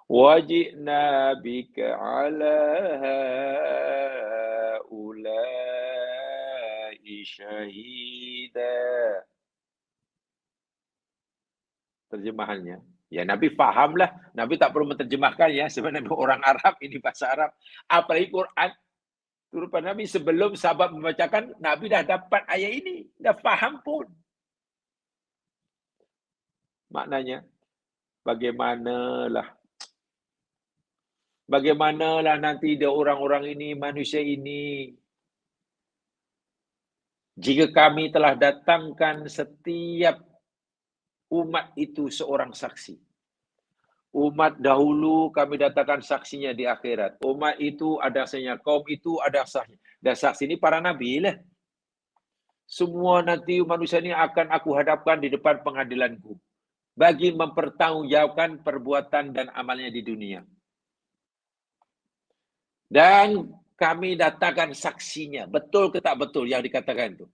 وَجِئْنَا بِكَ عَلَى هَؤُلَاءِ شَهِيدًا. Terjemahannya. Ya, Nabi fahamlah. Nabi tak perlu menterjemahkan ya. Sebenarnya orang Arab, ini bahasa Arab. Apalagi Quran. Turun pada Nabi sebelum sahabat membacakan, Nabi dah dapat ayat ini. Dah faham pun. Maknanya, bagaimanalah nanti dia orang-orang ini, manusia ini, jika kami telah datangkan setiap umat itu seorang saksi. Umat dahulu kami datangkan saksinya di akhirat. Umat itu ada saksinya, kaum itu ada saksinya. Dan saksi ini para nabi lah. Semua nanti manusia ini akan aku hadapkan di depan pengadilanku. Bagi mempertanggungjawabkan perbuatan dan amalnya di dunia. Dan kami datangkan saksinya. Betul ke tak betul yang dikatakan itu?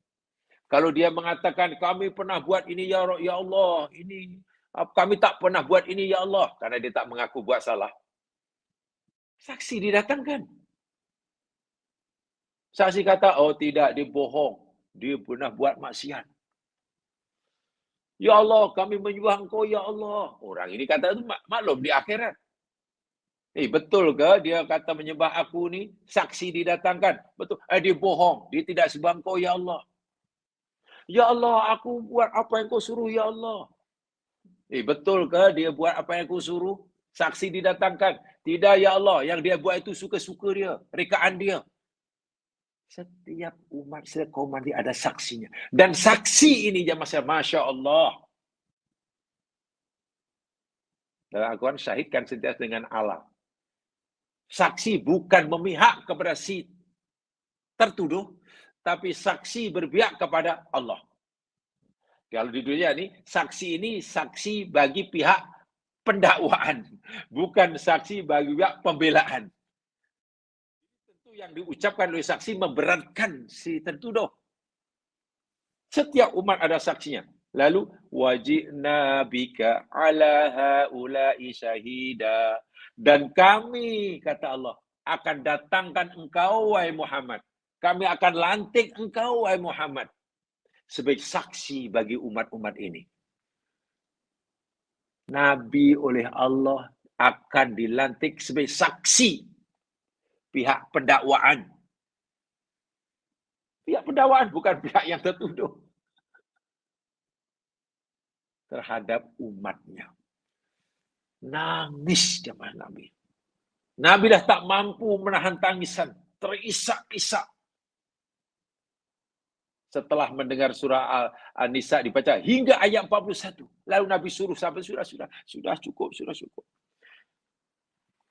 Kalau dia mengatakan kami pernah buat ini ya Allah, ini kami tak pernah buat ini ya Allah, karena dia tak mengaku buat salah. Saksi didatangkan. Saksi kata, oh tidak, dia bohong. Dia pernah buat maksiat. Ya Allah, kami menyembah engkau ya Allah. Orang ini kata itu maklum di akhirat. Betul ke dia kata menyembah aku ni? Saksi didatangkan. Betul. Dia bohong. Dia tidak sembah engkau ya Allah. Ya Allah, aku buat apa yang kau suruh ya Allah. Betul ke dia buat apa yang aku suruh? Saksi didatangkan. Tidak ya Allah, yang dia buat itu suka-suka dia, rekaan dia. Setiap umat, setiap kaum mandi ada saksinya. Dan saksi ini jemaah, Masya Allah. Dalam Al-Quran syahidkan sentiasa dengan Allah. Saksi bukan memihak kepada si tertuduh, tapi saksi berpihak kepada Allah. Kalau di dunia ini, saksi bagi pihak pendakwaan, bukan saksi bagi pihak pembelaan. Tentu yang diucapkan oleh saksi memberatkan si tertuduh. Setiap umat ada saksinya. Lalu wajibna bika ala haula'i syahida. Dan kami, kata Allah, akan datangkan engkau, wahai Muhammad. Kami akan lantik engkau, wahai Muhammad, sebagai saksi bagi umat-umat ini. Nabi oleh Allah akan dilantik sebagai saksi pihak pendakwaan. Pihak pendakwaan bukan pihak yang tertuduh terhadap umatnya. Nangis jemaah Nabi. Nabi dah tak mampu menahan tangisan, terisak-isak. Setelah mendengar surah An-Nisa dibaca hingga ayat 41. Lalu Nabi suruh sampai sudah cukup.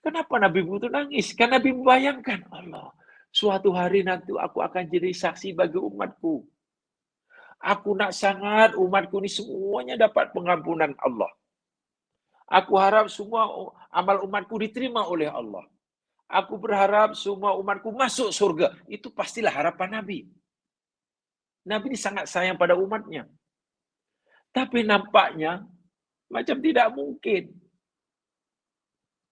Kenapa Nabi butuh nangis? Karena Nabi membayangkan, Allah, suatu hari nanti aku akan jadi saksi bagi umatku. Aku nak sangat umatku ini semuanya dapat pengampunan Allah. Aku harap semua amal umatku diterima oleh Allah. Aku berharap semua umatku masuk surga. Itu pastilah harapan Nabi. Nabi ini sangat sayang pada umatnya. Tapi nampaknya macam tidak mungkin.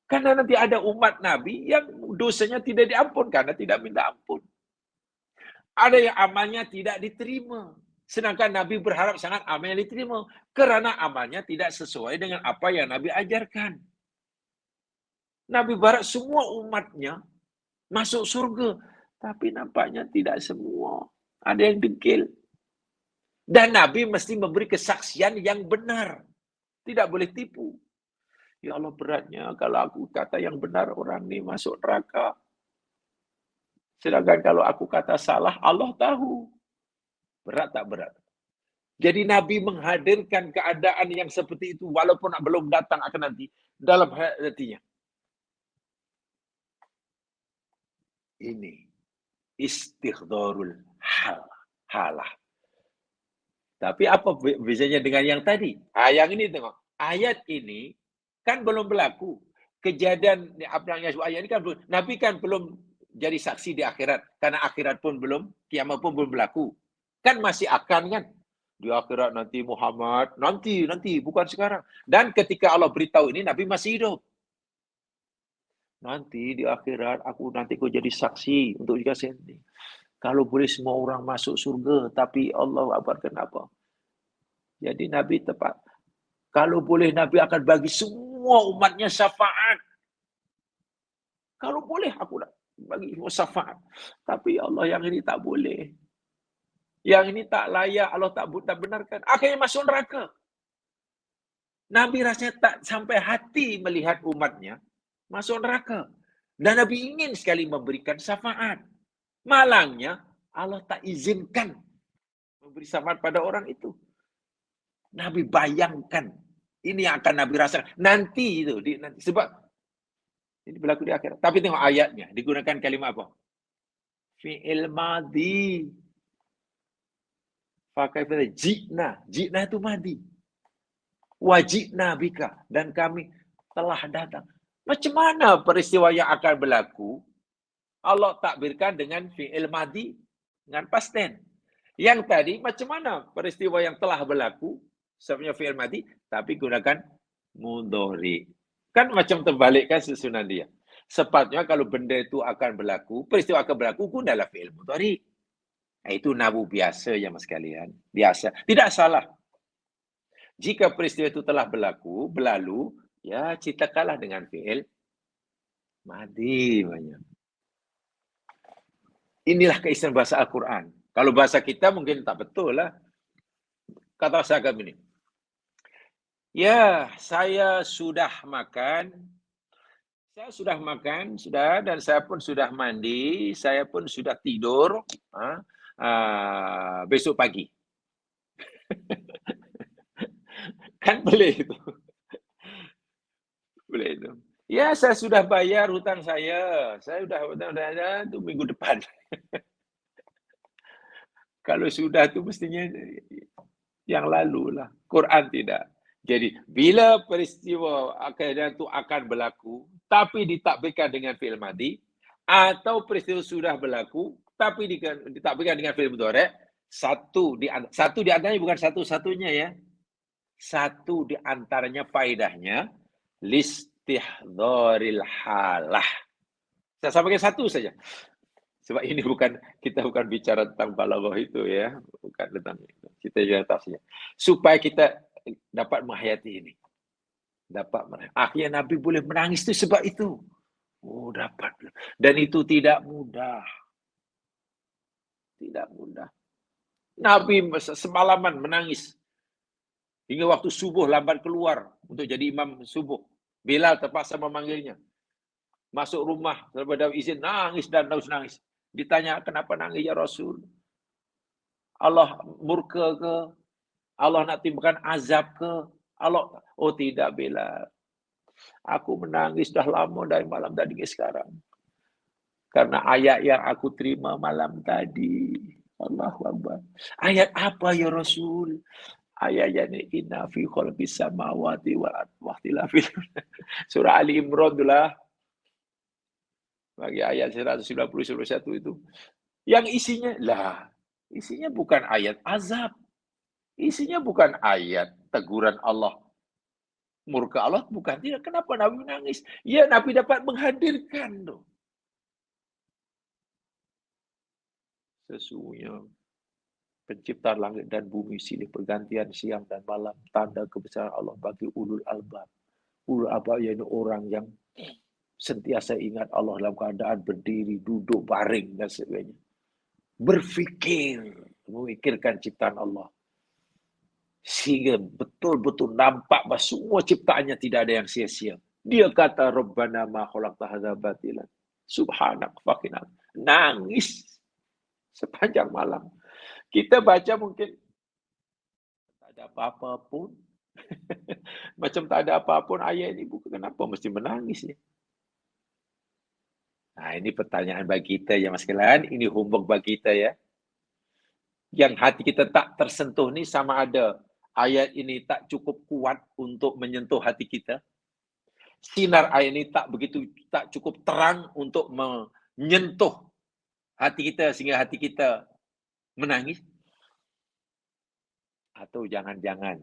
Karena nanti ada umat Nabi yang dosanya tidak diampun karena tidak minta ampun. Ada yang amalnya tidak diterima. Sedangkan Nabi berharap sangat amalnya diterima. Karena amalnya tidak sesuai dengan apa yang Nabi ajarkan. Nabi berharap semua umatnya masuk surga. Tapi nampaknya tidak semua. Ada yang dengkil. Dan Nabi mesti memberi kesaksian yang benar. Tidak boleh tipu. Ya Allah, beratnya kalau aku kata yang benar orang ini masuk neraka. Sedangkan kalau aku kata salah, Allah tahu. Berat tak berat? Jadi Nabi menghadirkan keadaan yang seperti itu walaupun belum datang akan nanti dalam hatinya. Ini istighdharul halah. Tapi apa bedanya dengan yang tadi? Yang ini tengok. Ayat ini kan belum berlaku. Kejadian apa yang ayat ini kan belum. Nabi kan belum jadi saksi di akhirat. Karena akhirat pun belum, kiamat pun belum berlaku. Kan masih akan kan? Di akhirat nanti Muhammad, nanti, bukan sekarang. Dan ketika Allah beritahu ini, Nabi masih hidup. Nanti di akhirat, nanti kau jadi saksi untuk dikasih ini. Kalau boleh semua orang masuk surga, tapi Allah abarkan apa? Jadi Nabi tepat. Kalau boleh Nabi akan bagi semua umatnya syafaat. Kalau boleh aku nak bagi semua syafaat. Tapi Allah yang ini tak boleh. Yang ini tak layak, Allah tak benarkan. Akhirnya masuk neraka. Nabi rasanya tak sampai hati melihat umatnya masuk neraka. Dan Nabi ingin sekali memberikan syafaat. Malangnya Allah tak izinkan memberi syafaat pada orang itu. Nabi bayangkan. Ini yang akan Nabi rasakan. Nanti itu. Nanti. Sebab ini berlaku di akhirat. Tapi tengok ayatnya. Digunakan kalimat apa? Fi'il madhi. Pakai pada jikna. Jikna itu madi. Wajibna bika. Dan kami telah datang. Macam mana peristiwa yang akan berlaku? Allah takbirkan dengan fi'il madi. Dengan past tense. Yang tadi macam mana peristiwa yang telah berlaku? Sebenarnya fi'il madi. Tapi gunakan mudhari. Kan macam terbalikkan susunan dia. Sepatutnya kalau benda itu akan berlaku, peristiwa akan berlaku, gunalah fi'il mudhari. Itu nabu biasa ya mas sekalian. Biasa. Tidak salah. Jika peristiwa itu telah berlalu, ya ceritakanlah dengan fi'il madi. Inilah keistimewaan bahasa Al-Quran. Kalau bahasa kita mungkin tak betul lah. Kata saya begini. Ya, saya sudah makan. Dan saya pun sudah mandi, saya pun sudah tidur. Besok pagi. Kan boleh itu. Boleh itu. Ya, saya sudah bayar hutang saya. Saya sudah hutang itu minggu depan. Kalau sudah itu mestinya yang lalu lah. Quran tidak. Jadi, bila peristiwa keadaan itu akan berlaku, tapi ditakbirkan dengan fi'il madi, atau peristiwa sudah berlaku, tapi ditakbirkan dengan fi'il mudhari', satu di antaranya bukan satu-satunya ya. Satu di antaranya faedahnya, listihdharil halah. Saya sampaikan satu saja. Sebab ini kita bukan bicara tentang balaghah itu ya, bukan tentang itu. Kita juga tafsirnya. Supaya kita dapat menghayati ini. Akhirnya Nabi boleh menangis itu sebab itu. Oh, dapat. Dan itu tidak mudah. Tidak mudah. Nabi semalaman menangis. Hingga waktu subuh lambat keluar untuk jadi imam subuh. Bilal terpaksa memanggilnya. Masuk rumah, daripada izin nangis dan terus nangis. Ditanya, kenapa nangis ya Rasul? Allah murka ke? Allah nak timbulkan azab ke? Allah, oh tidak Bilal. Aku menangis dah lama dari malam tadi ke sekarang. Karena ayat yang aku terima malam tadi. Allahu Akbar. Ayat apa ya Rasul? Ayat yang inna fi khalqis samawati wal ardi wa ikhtilafil. Surah Ali Imran itulah. Bagi ayat 191 itu. Yang isinya bukan ayat azab. Isinya bukan ayat teguran Allah. Murka Allah bukan. Tidak. Kenapa Nabi menangis? Ya, Nabi dapat menghadirkan tuh. Sesungguhnya pencipta langit dan bumi silih pergantian siang dan malam. Tanda kebesaran Allah bagi ulul albab. Ulul albab yaitu orang yang sentiasa ingat Allah dalam keadaan berdiri, duduk, baring, dan sebagainya. Berfikir, memikirkan ciptaan Allah. Sehingga betul-betul nampak bahawa semua ciptaannya tidak ada yang sia-sia. Dia kata, Rabbana ma khalaqta hadza batilan. Subhanak fakinak. Nangis sepanjang malam. Kita baca mungkin tak ada apa-apa pun. Macam tak ada apa-apa pun ayat ini. Bukan kenapa mesti menangis ya. Nah, ini pertanyaan bagi kita ya Mas Kelan. Ini homework bagi kita ya. Yang hati kita tak tersentuh ni sama ada ayat ini tak cukup kuat untuk menyentuh hati kita. Sinar ayat ini tak cukup terang untuk menyentuh hati kita sehingga hati kita menangis. Atau jangan-jangan.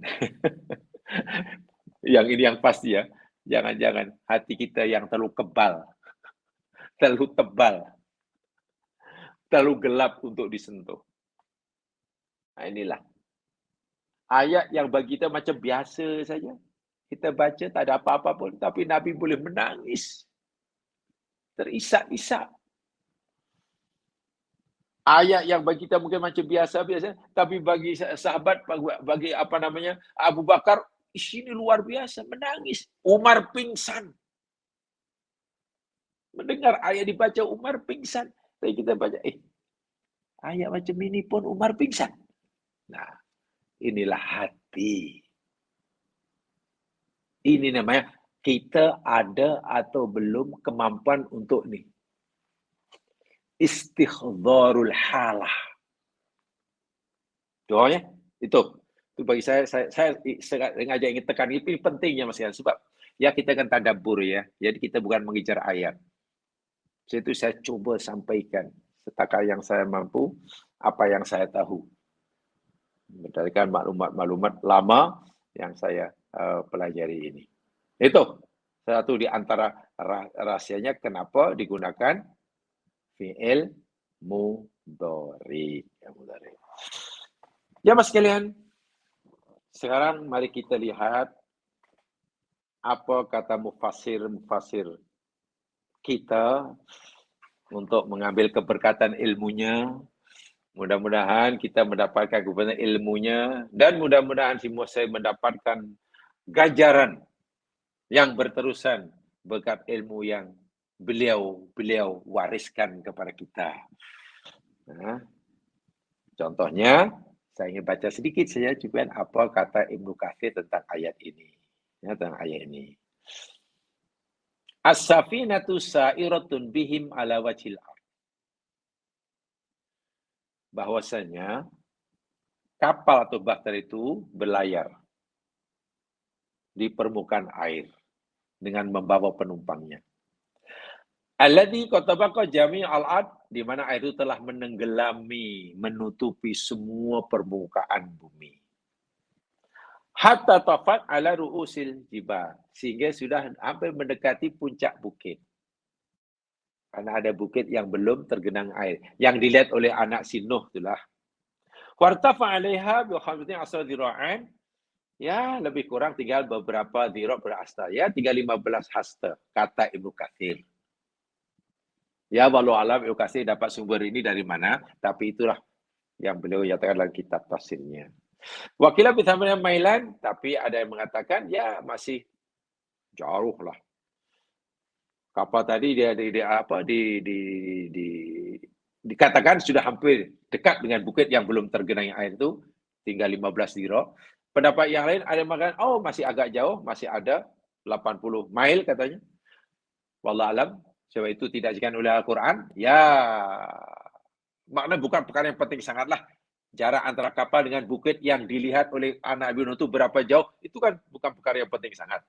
Yang ini yang pasti ya. Jangan-jangan hati kita yang terlalu kebal. Terlalu tebal. Terlalu gelap untuk disentuh. Nah, inilah. Ayat yang bagi kita macam biasa saja. Kita baca tak ada apa-apa pun. Tapi Nabi boleh menangis. Terisak-isak. Ayat yang bagi kita mungkin macam biasa-biasa. Tapi bagi sahabat, bagi apa namanya, Abu Bakar, ini luar biasa. Menangis. Umar pingsan. Mendengar ayat dibaca Umar pingsan. Tapi kita baca, ayat macam ini pun Umar pingsan. Nah, inilah hati. Ini namanya kita ada atau belum kemampuan untuk ni. Istighdharul halah. Doa ya? Itu bagi saya sengaja ingin tekan ini pentingnya Mas Yan. Sebab ya kita kan tadabbur ya. Jadi kita bukan mengejar ayat. Itu saya coba sampaikan setakat yang saya mampu, apa yang saya tahu. Berdasarkan maklumat-maklumat lama yang saya pelajari ini. Itu satu di antara rahasianya kenapa digunakan fi'il mudhari. Ya Mas sekalian, sekarang mari kita lihat apa kata mufassir kita untuk mengambil keberkatan ilmunya. Mudah-mudahan kita mendapatkan keberkatan ilmunya dan mudah-mudahan semua saya mendapatkan ganjaran yang berterusan berkat ilmu yang beliau wariskan kepada kita. Nah, contohnya, saya ingin baca sedikit saja juga apa kata Ibnu Katsir tentang ayat ini. Ya, tentang ayat ini. As-safinatu sa'iratun bihim ala wajhil ardh. Bahwasanya kapal atau bahtera itu berlayar di permukaan air dengan membawa penumpangnya. Alladzi qatabaqa jami'al ard, di mana air itu telah menenggelami, menutupi semua permukaan bumi. Hatta tafat ala ru'usil jibal, sehingga sudah hampir mendekati puncak bukit. Karena ada bukit yang belum tergenang air, yang dilihat oleh anak si Nuh itulah. Wartafa 'alaiha bi khamsati asra dhira'an, ya lebih kurang tinggal beberapa dhira' berhasta, ya tinggal 15 hasta, kata Ibnu Katsir. Ya walau alam Ibnu Katsir dapat sumber ini dari mana, tapi itulah yang beliau nyatakan dalam kitab tafsirnya. Wakilah bithamanya mailan, tapi ada yang mengatakan ya masih jauh lah. Kapal tadi dikatakan sudah hampir dekat dengan bukit yang belum tergenangi air itu, tinggal 15 diro. Pendapat yang lain ada mengatakan, oh masih agak jauh, masih ada 80 mil katanya. Wallahu alam, sebab itu tidak dijelaskan oleh Al-Quran. Ya, makna bukan perkara yang penting sangatlah. Jarak antara kapal dengan bukit yang dilihat oleh anak Nabi Nuh itu berapa jauh, itu kan bukan perkara yang penting sangat.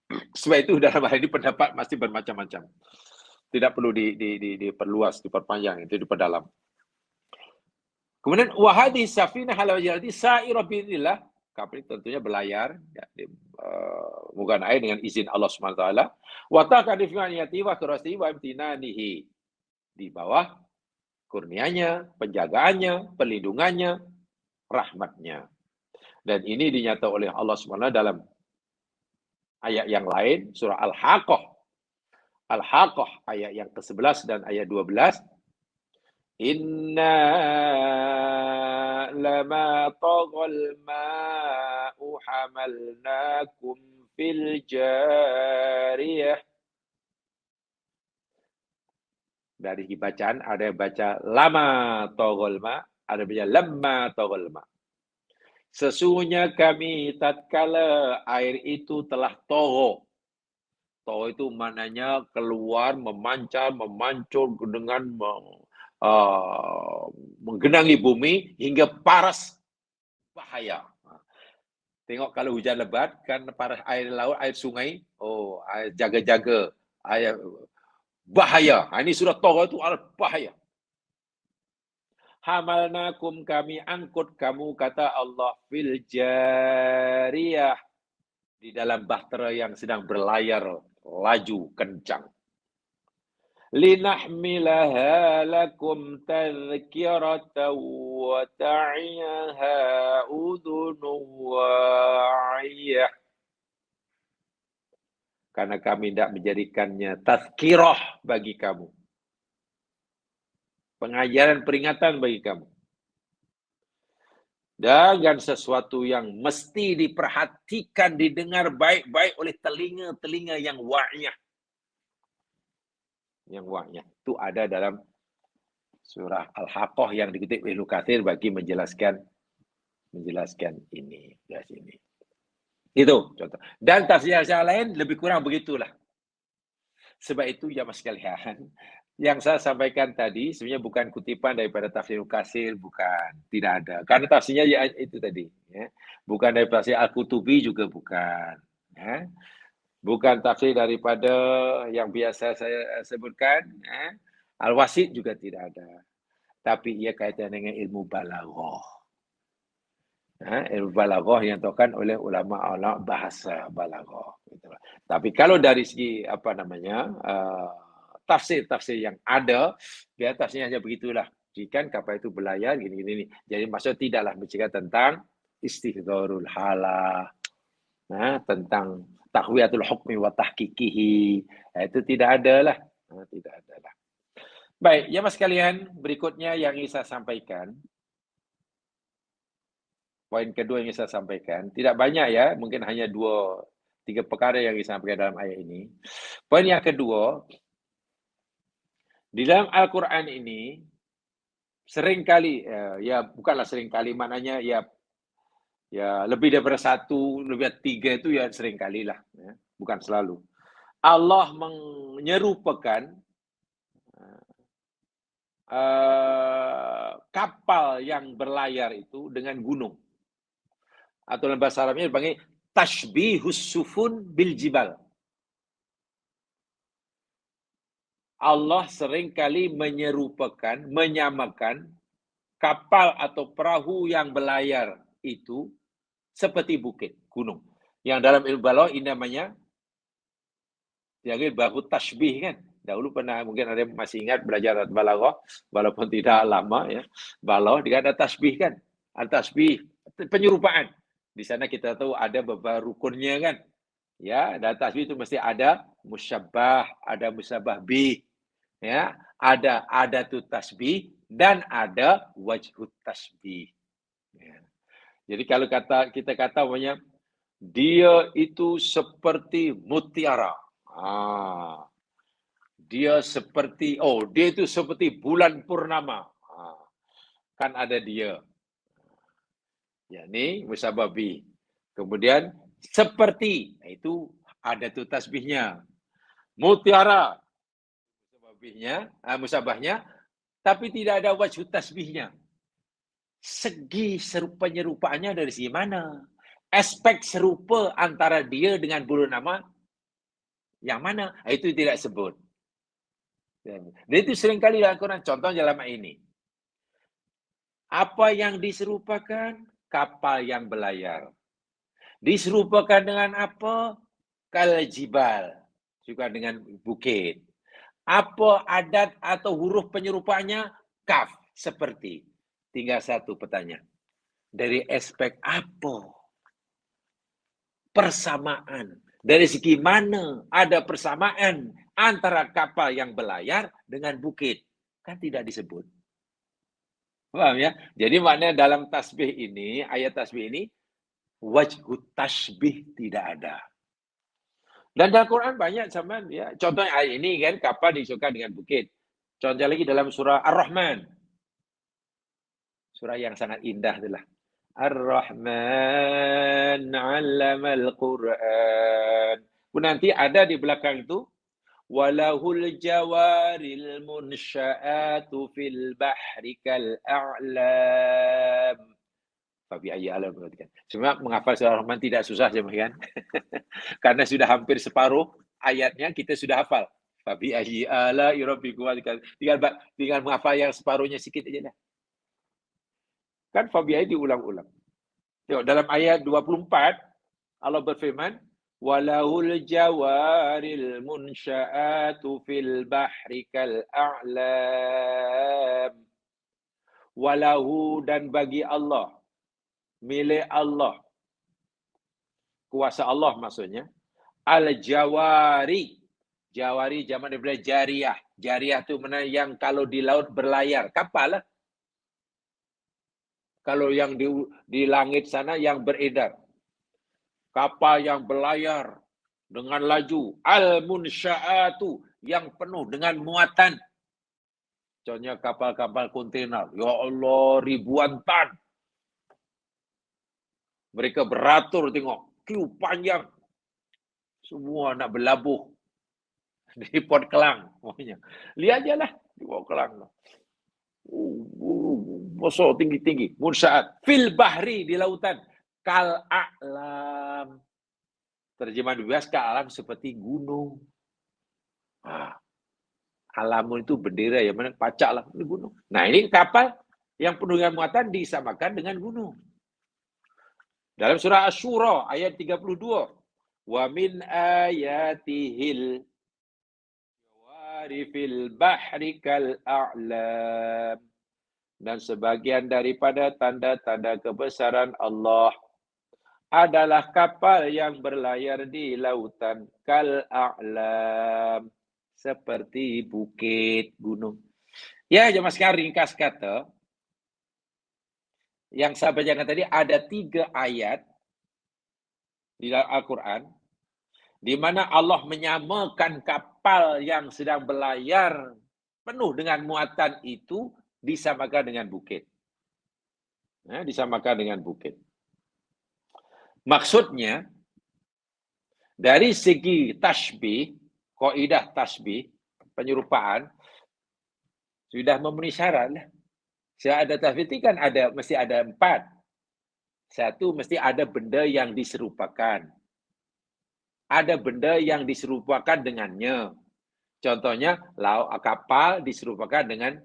Sebab itu dalam hal ini pendapat masih bermacam-macam. Tidak perlu diperluas, diperpanjang, itu diperdalam. Kemudian wahadi safinah halal jalati sa'ira bi'idznillah. Kapal itu tentunya berlayar ya, di mukaan air dengan izin Allah SWT. Wa taqadif niyati wa kurasi wa imtinanihi. Di bawah kurnianya, penjagaannya, perlindungannya, rahmatnya. Dan ini dinyatakan oleh Allah SWT dalam ayat yang lain, surah Al-Haqqah. Al-Haqqah ayat yang ke-11 dan ayat 12. Inna lama taghal ma'u hamalnakum fil jariyah. Dari bacaan ada yang baca lama taghal ma, ada yang baca lamma taghal ma. Sesungguhnya kami tatkala air itu telah togho. Togho itu maknanya keluar, memancar, memancur dengan menggenangi bumi hingga paras bahaya. Tengok kalau hujan lebat, kan paras air laut, air sungai, oh, air jaga-jaga, air bahaya. Ini sudah Togho itu bahaya. Hamalnakum, kami angkut kamu, kata Allah, fil jariyah, di dalam bahtera yang sedang berlayar laju kencang. Linahmilaha lakum tadhkiratan wa ta'iyaha udhunun wa'iyah. Karena kami tidak menjadikannya tazkirah bagi kamu. Pengajaran peringatan bagi kamu. Dan sesuatu yang mesti diperhatikan, didengar baik-baik oleh telinga-telinga yang wa'iyah. Yang wa'iyah. Itu ada dalam surah Al-Haqqah yang dikutip oleh Ibnu Katsir bagi menjelaskan ini. Itu contoh. Dan tafsir yang lain lebih kurang begitulah. Sebab itu ya mas sekalian, yang saya sampaikan tadi sebenarnya bukan kutipan daripada tafsir Ibnu Katsir, bukan, tidak ada. Karena tafsirnya ya itu tadi, ya. Bukan dari tafsir Al-Qutubi juga bukan, ya. Bukan tafsir daripada yang biasa saya sebutkan, ya. Al-Wasit juga tidak ada. Tapi ia kaitan dengan ilmu balaghah. Ilmu balaghah yang ditokan oleh ulama-ulama bahasa balaghah. Tapi kalau dari segi tafsir-tafsir yang ada, biar tafsirnya hanya begitulah. Jika kapal itu berlayar gini-gini. Jadi maksud tidaklah bercakap tentang istihdarul halah, tentang tahwiyatul hukmi wa tahqiqihi. Itu tidak ada lah. Tidak ada lah. Baik, ya mas sekalian, berikutnya yang ingin saya sampaikan. Poin kedua yang ingin saya sampaikan, tidak banyak ya, mungkin hanya 2-3 perkara yang disampaikan dalam ayat ini. Poin yang kedua, di dalam Al-Quran ini, seringkali, ya bukanlah seringkali, maknanya ya lebih daripada 1, lebih dari 3 itu ya seringkali lah, ya, bukan selalu. Allah menyerupakan kapal yang berlayar itu dengan gunung. Atau dalam bahasa Arabnya dipanggil tashbihus sufun bil jibal. Allah seringkali menyerupakan, menyamakan kapal atau perahu yang berlayar itu seperti bukit, gunung. Yang dalam ilmu balaghah ini namanya bahu tashbih kan. Dahulu pernah mungkin ada yang masih ingat belajar balaghah, walaupun tidak lama ya. Balaghah dia ada tasbih kan. Ada tasbih, penyerupaan. Di sana kita tahu ada beberapa rukunnya kan. Ya, dan tasbih itu mesti ada musyabbah, ada musyabbah bih. Ya, ada tu tasbih dan ada wajhut tasbih. Ya. Jadi kalau kita kata namanya dia itu seperti mutiara. Dia seperti, dia itu seperti bulan purnama. Kan ada dia. Yakni musabah bi. Kemudian seperti, itu ada tuh tasbihnya. Mutiara, musabahnya, tapi tidak ada wajh tasbihnya. Segi penyerupaannya dari segi mana? Aspek serupa antara dia dengan bulan nama yang mana? Itu tidak sebut. Dan itu seringkali dalam Quran. Contoh dalam ini. Apa yang diserupakan? Kapal yang berlayar. Diserupakan dengan apa? Kaljibal. Juga dengan bukit. Apa adat atau huruf penyerupaannya? Kaf. Seperti. Tinggal satu pertanyaan. Dari aspek apa? Persamaan. Dari segi mana ada persamaan antara kapal yang berlayar dengan bukit? Kan tidak disebut. Paham ya? Jadi maknanya dalam tasbih ini, ayat tasbih ini, wajhut tasbih tidak ada. Dan dalam Quran banyak zaman ya. Contohnya ayat ini kan kapal disukai dengan bukit. Contoh lagi dalam surah Ar-Rahman. Surah yang sangat indah itulah. Ar-Rahman 'allamal Qur'an. Nanti ada di belakang itu walahul jawaril munsya'atu fil bahri kal a'lam. Fabi ayyi alam perhatikan. Cuma menghafal surah Rahman tidak susah jemaah kan? Karena sudah hampir separuh ayatnya kita sudah hafal. Fabi ayyi ala rabbikum tinggal menghafal yang separuhnya sedikit aja dah. Kan fabi ayyi diulang-ulang. Tengok dalam ayat 24 Allah berfirman walahul jawaril munsya'atu fil bahri kal a'lam. Walahu dan bagi Allah, milik Allah, kuasa Allah maksudnya, al-jawari. Jawari zaman daripada jariyah. Jariyah itu mana yang kalau di laut berlayar, kapal lah. Kalau yang di langit sana yang beredar. Kapal yang berlayar dengan laju. Al-munsya'atu yang penuh dengan muatan. Contohnya kapal-kapal kontainer. Ya Allah, ribuan tan. Mereka beratur tengok. Kiu panjang. Semua nak berlabuh. Di Port Kelang. Lihat je lah. Di Port Kelang. Besar, tinggi-tinggi. Munsya'at. Fil bahri, di lautan. Kal a'lam. Terjemahan bebas, kal a'lam seperti gunung. Alamun itu bendera yang mana pacak lah ini gunung. Nah ini kapal yang penuh dengan muatan disamakan dengan gunung. Dalam surah Asy-Syura ayat 32. Wa min ayatihil jawari fil bahri kal a'lam. Dan sebagian daripada tanda-tanda kebesaran Allah adalah kapal yang berlayar di lautan kal a'lam. Seperti bukit, gunung. Ya, jemaah sekalian ringkas kata, yang saya bacakan tadi ada 3 ayat di dalam Al-Quran, di mana Allah menyamakan kapal yang sedang berlayar penuh dengan muatan itu disamakan dengan bukit. Nah, disamakan dengan bukit. Maksudnya, dari segi tasbih, kaidah tasbih, penyerupaan, sudah memenuhi syarat lah. Syahadat tasbih kan mesti ada 4. Satu, mesti ada benda yang diserupakan. Ada benda yang diserupakan dengannya. Contohnya, kapal diserupakan dengan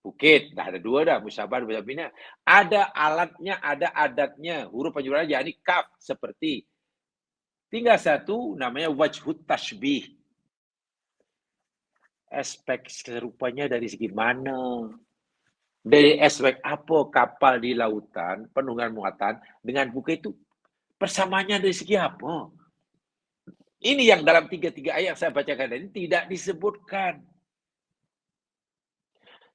bukit. Dah ada 2 dah, musyabah dan ada alatnya, ada adatnya. Huruf penyerupaannya, yakni kaf, seperti. Tinggal satu, namanya wajhut tasbih. Aspek serupanya dari segi mana? Dari aspek apa kapal di lautan, penuh dengan muatan, dengan bukit itu persamaannya dari segi apa? Ini yang dalam 3 ayat yang saya bacakan ini tidak disebutkan.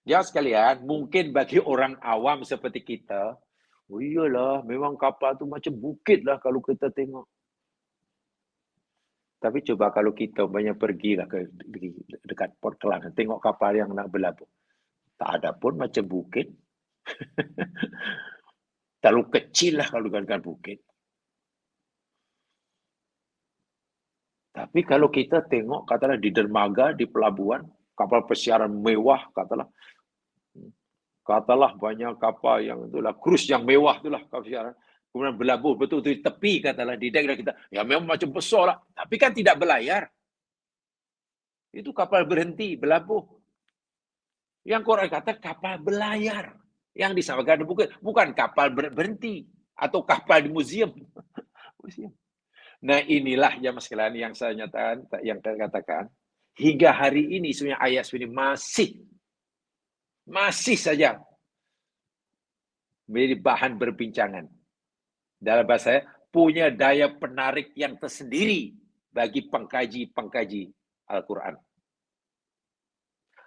Ya sekalian, mungkin bagi orang awam seperti kita, oh iyalah, memang kapal itu macam bukit lah kalau kita tengok. Tapi coba kalau kita banyak pergilah ke dekat Port Kelang, tengok kapal yang nak berlabuh. Tak ada pun macam bukit. Terlalu kecil lah kalau dengan bukit. Tapi kalau kita tengok, katalah di dermaga, di pelabuhan, kapal pesiaran mewah, katalah banyak kapal yang itulah, krus yang mewah itulah kapal pesiaran. Kemudian berlabuh betul-betul di tepi, katalah di dek kita, ya memang macam besar lah. Tapi kan tidak berlayar. Itu kapal berhenti, berlabuh. Yang Quran kata kapal berlayar. Yang disamakan bukan kapal berhenti. Atau kapal di museum. Nah inilah ya mas sekalian yang saya nyatakan, yang saya katakan. Hingga hari ini sebenarnya ayat ini masih saja menjadi bahan berbincangan. Dalam bahasa saya, punya daya penarik yang tersendiri bagi pengkaji Al-Quran.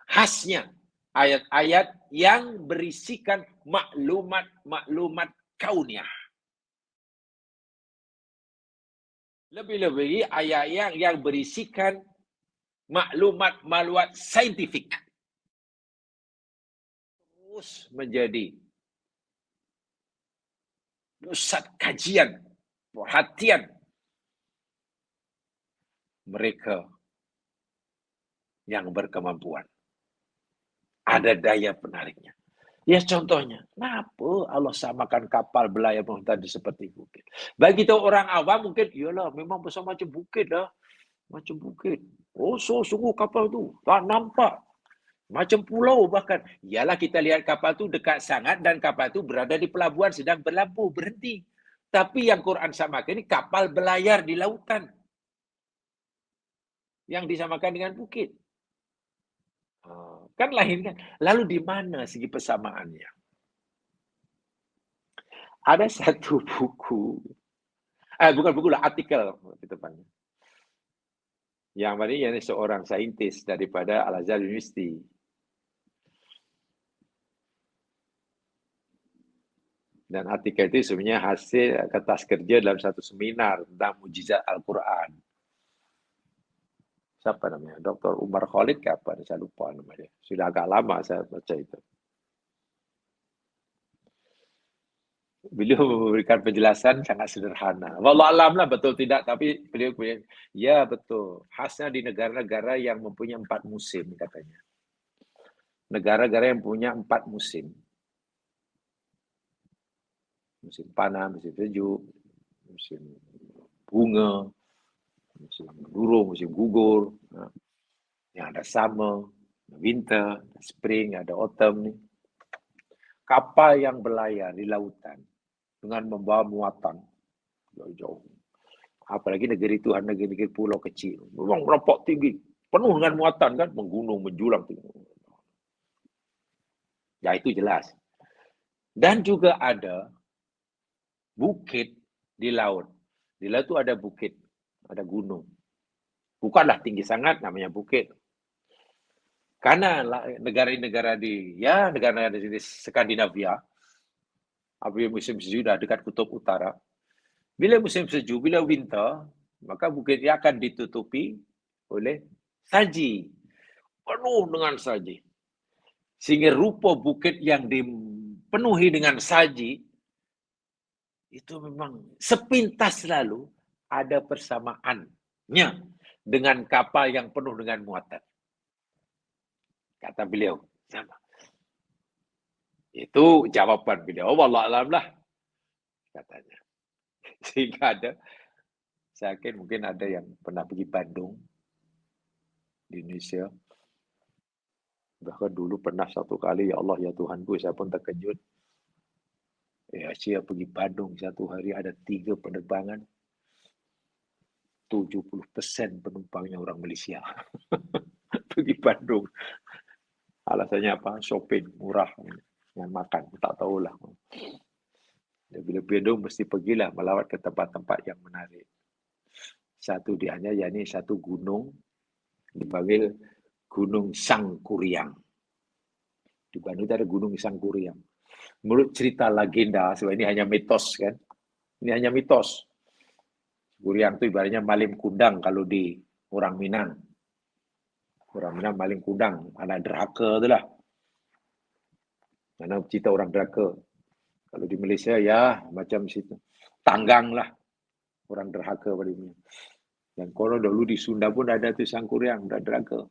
Khasnya ayat-ayat yang berisikan maklumat kauniyah. Lebih-lebih ayat yang berisikan maklumat saintifik. Terus menjadi pusat kajian, perhatian mereka yang berkemampuan. Ada daya penariknya. Ya contohnya, kenapa Allah samakan kapal berlayar tadi seperti bukit? Bagi kita orang awam mungkin, iyalah memang besar macam bukit lah. Macam bukit. Oh, sungguh kapal tu. Tak nampak. Macam pulau bahkan. Yalah kita lihat kapal tu dekat sangat dan kapal tu berada di pelabuhan sedang berlabuh, berhenti. Tapi yang Quran samakan ini kapal berlayar di lautan. Yang disamakan dengan bukit. Kan lain kan. Lalu di mana segi persamaannya? Ada satu buku. Bukan buku lah, artikel di depannya. Yang mana ini seorang saintis daripada Al-Azhar University. Dan artikel itu sebenarnya hasil kertas kerja dalam satu seminar tentang mujizat Al-Quran. Siapa namanya? Dr. Umar Khalid ke apa? Saya lupa namanya. Sudah agak lama saya baca itu. Beliau memberikan penjelasan sangat sederhana. Wallah alam lah betul tidak, tapi beliau ya betul. Khasnya di negara-negara yang mempunyai 4 musim katanya. Negara-negara yang punya 4 musim. Musim panas, musim sejuk, musim bunga, musim durung, musim gugur. Yang ada summer, winter, spring, ada autumn. Kapal yang berlayar di lautan dengan membawa muatan jauh-jauh. Apalagi negeri Tuhan, negeri pulau kecil. Memang berapa tinggi. Penuh dengan muatan kan, menggunung, menjulang. Ya itu jelas. Dan juga ada bukit di laut. Di laut itu ada bukit, ada gunung. Bukanlah tinggi sangat, namanya bukit. Karena negara-negara di Skandinavia, apabila musim sejuk dah dekat kutub utara, bila musim sejuk, bila winter, maka bukitnya akan ditutupi oleh salji. Penuh dengan salji. Sehingga rupa bukit yang dipenuhi dengan salji, itu memang sepintas lalu ada persamaannya dengan kapal yang penuh dengan muatan. Kata beliau, sama. Itu jawaban beliau. Wallah alam lah, katanya. Sehingga ada, saya yakin mungkin ada yang pernah pergi Bandung, di Indonesia. Bahkan dulu pernah satu kali, ya Allah, ya Tuhanku, saya pun terkejut. Saya pergi Bandung satu hari ada 3 penerbangan. 70% penumpangnya orang Malaysia. Pergi Bandung. Alasannya apa? Shopping, murah. Dengan makan, tak tahulah. Bila Bandung mesti pergilah melawat ke tempat-tempat yang menarik. Satu dianya, yakni satu gunung dipanggil Gunung Sangkuriang. Di Bandung ada Gunung Sangkuriang. Menurut cerita legenda, sebab ini hanya mitos kan. Ini hanya mitos. Guriang itu ibaratnya maling kundang kalau di orang Minang. Orang Minang maling kundang, anak derhaka tu lah. Mana cerita orang derhaka. Kalau di Malaysia ya macam situ. Tanggang lah orang derhaka pada dunia. Dan kalau dulu di Sunda pun ada tu Sangkuriang, dah derhaka.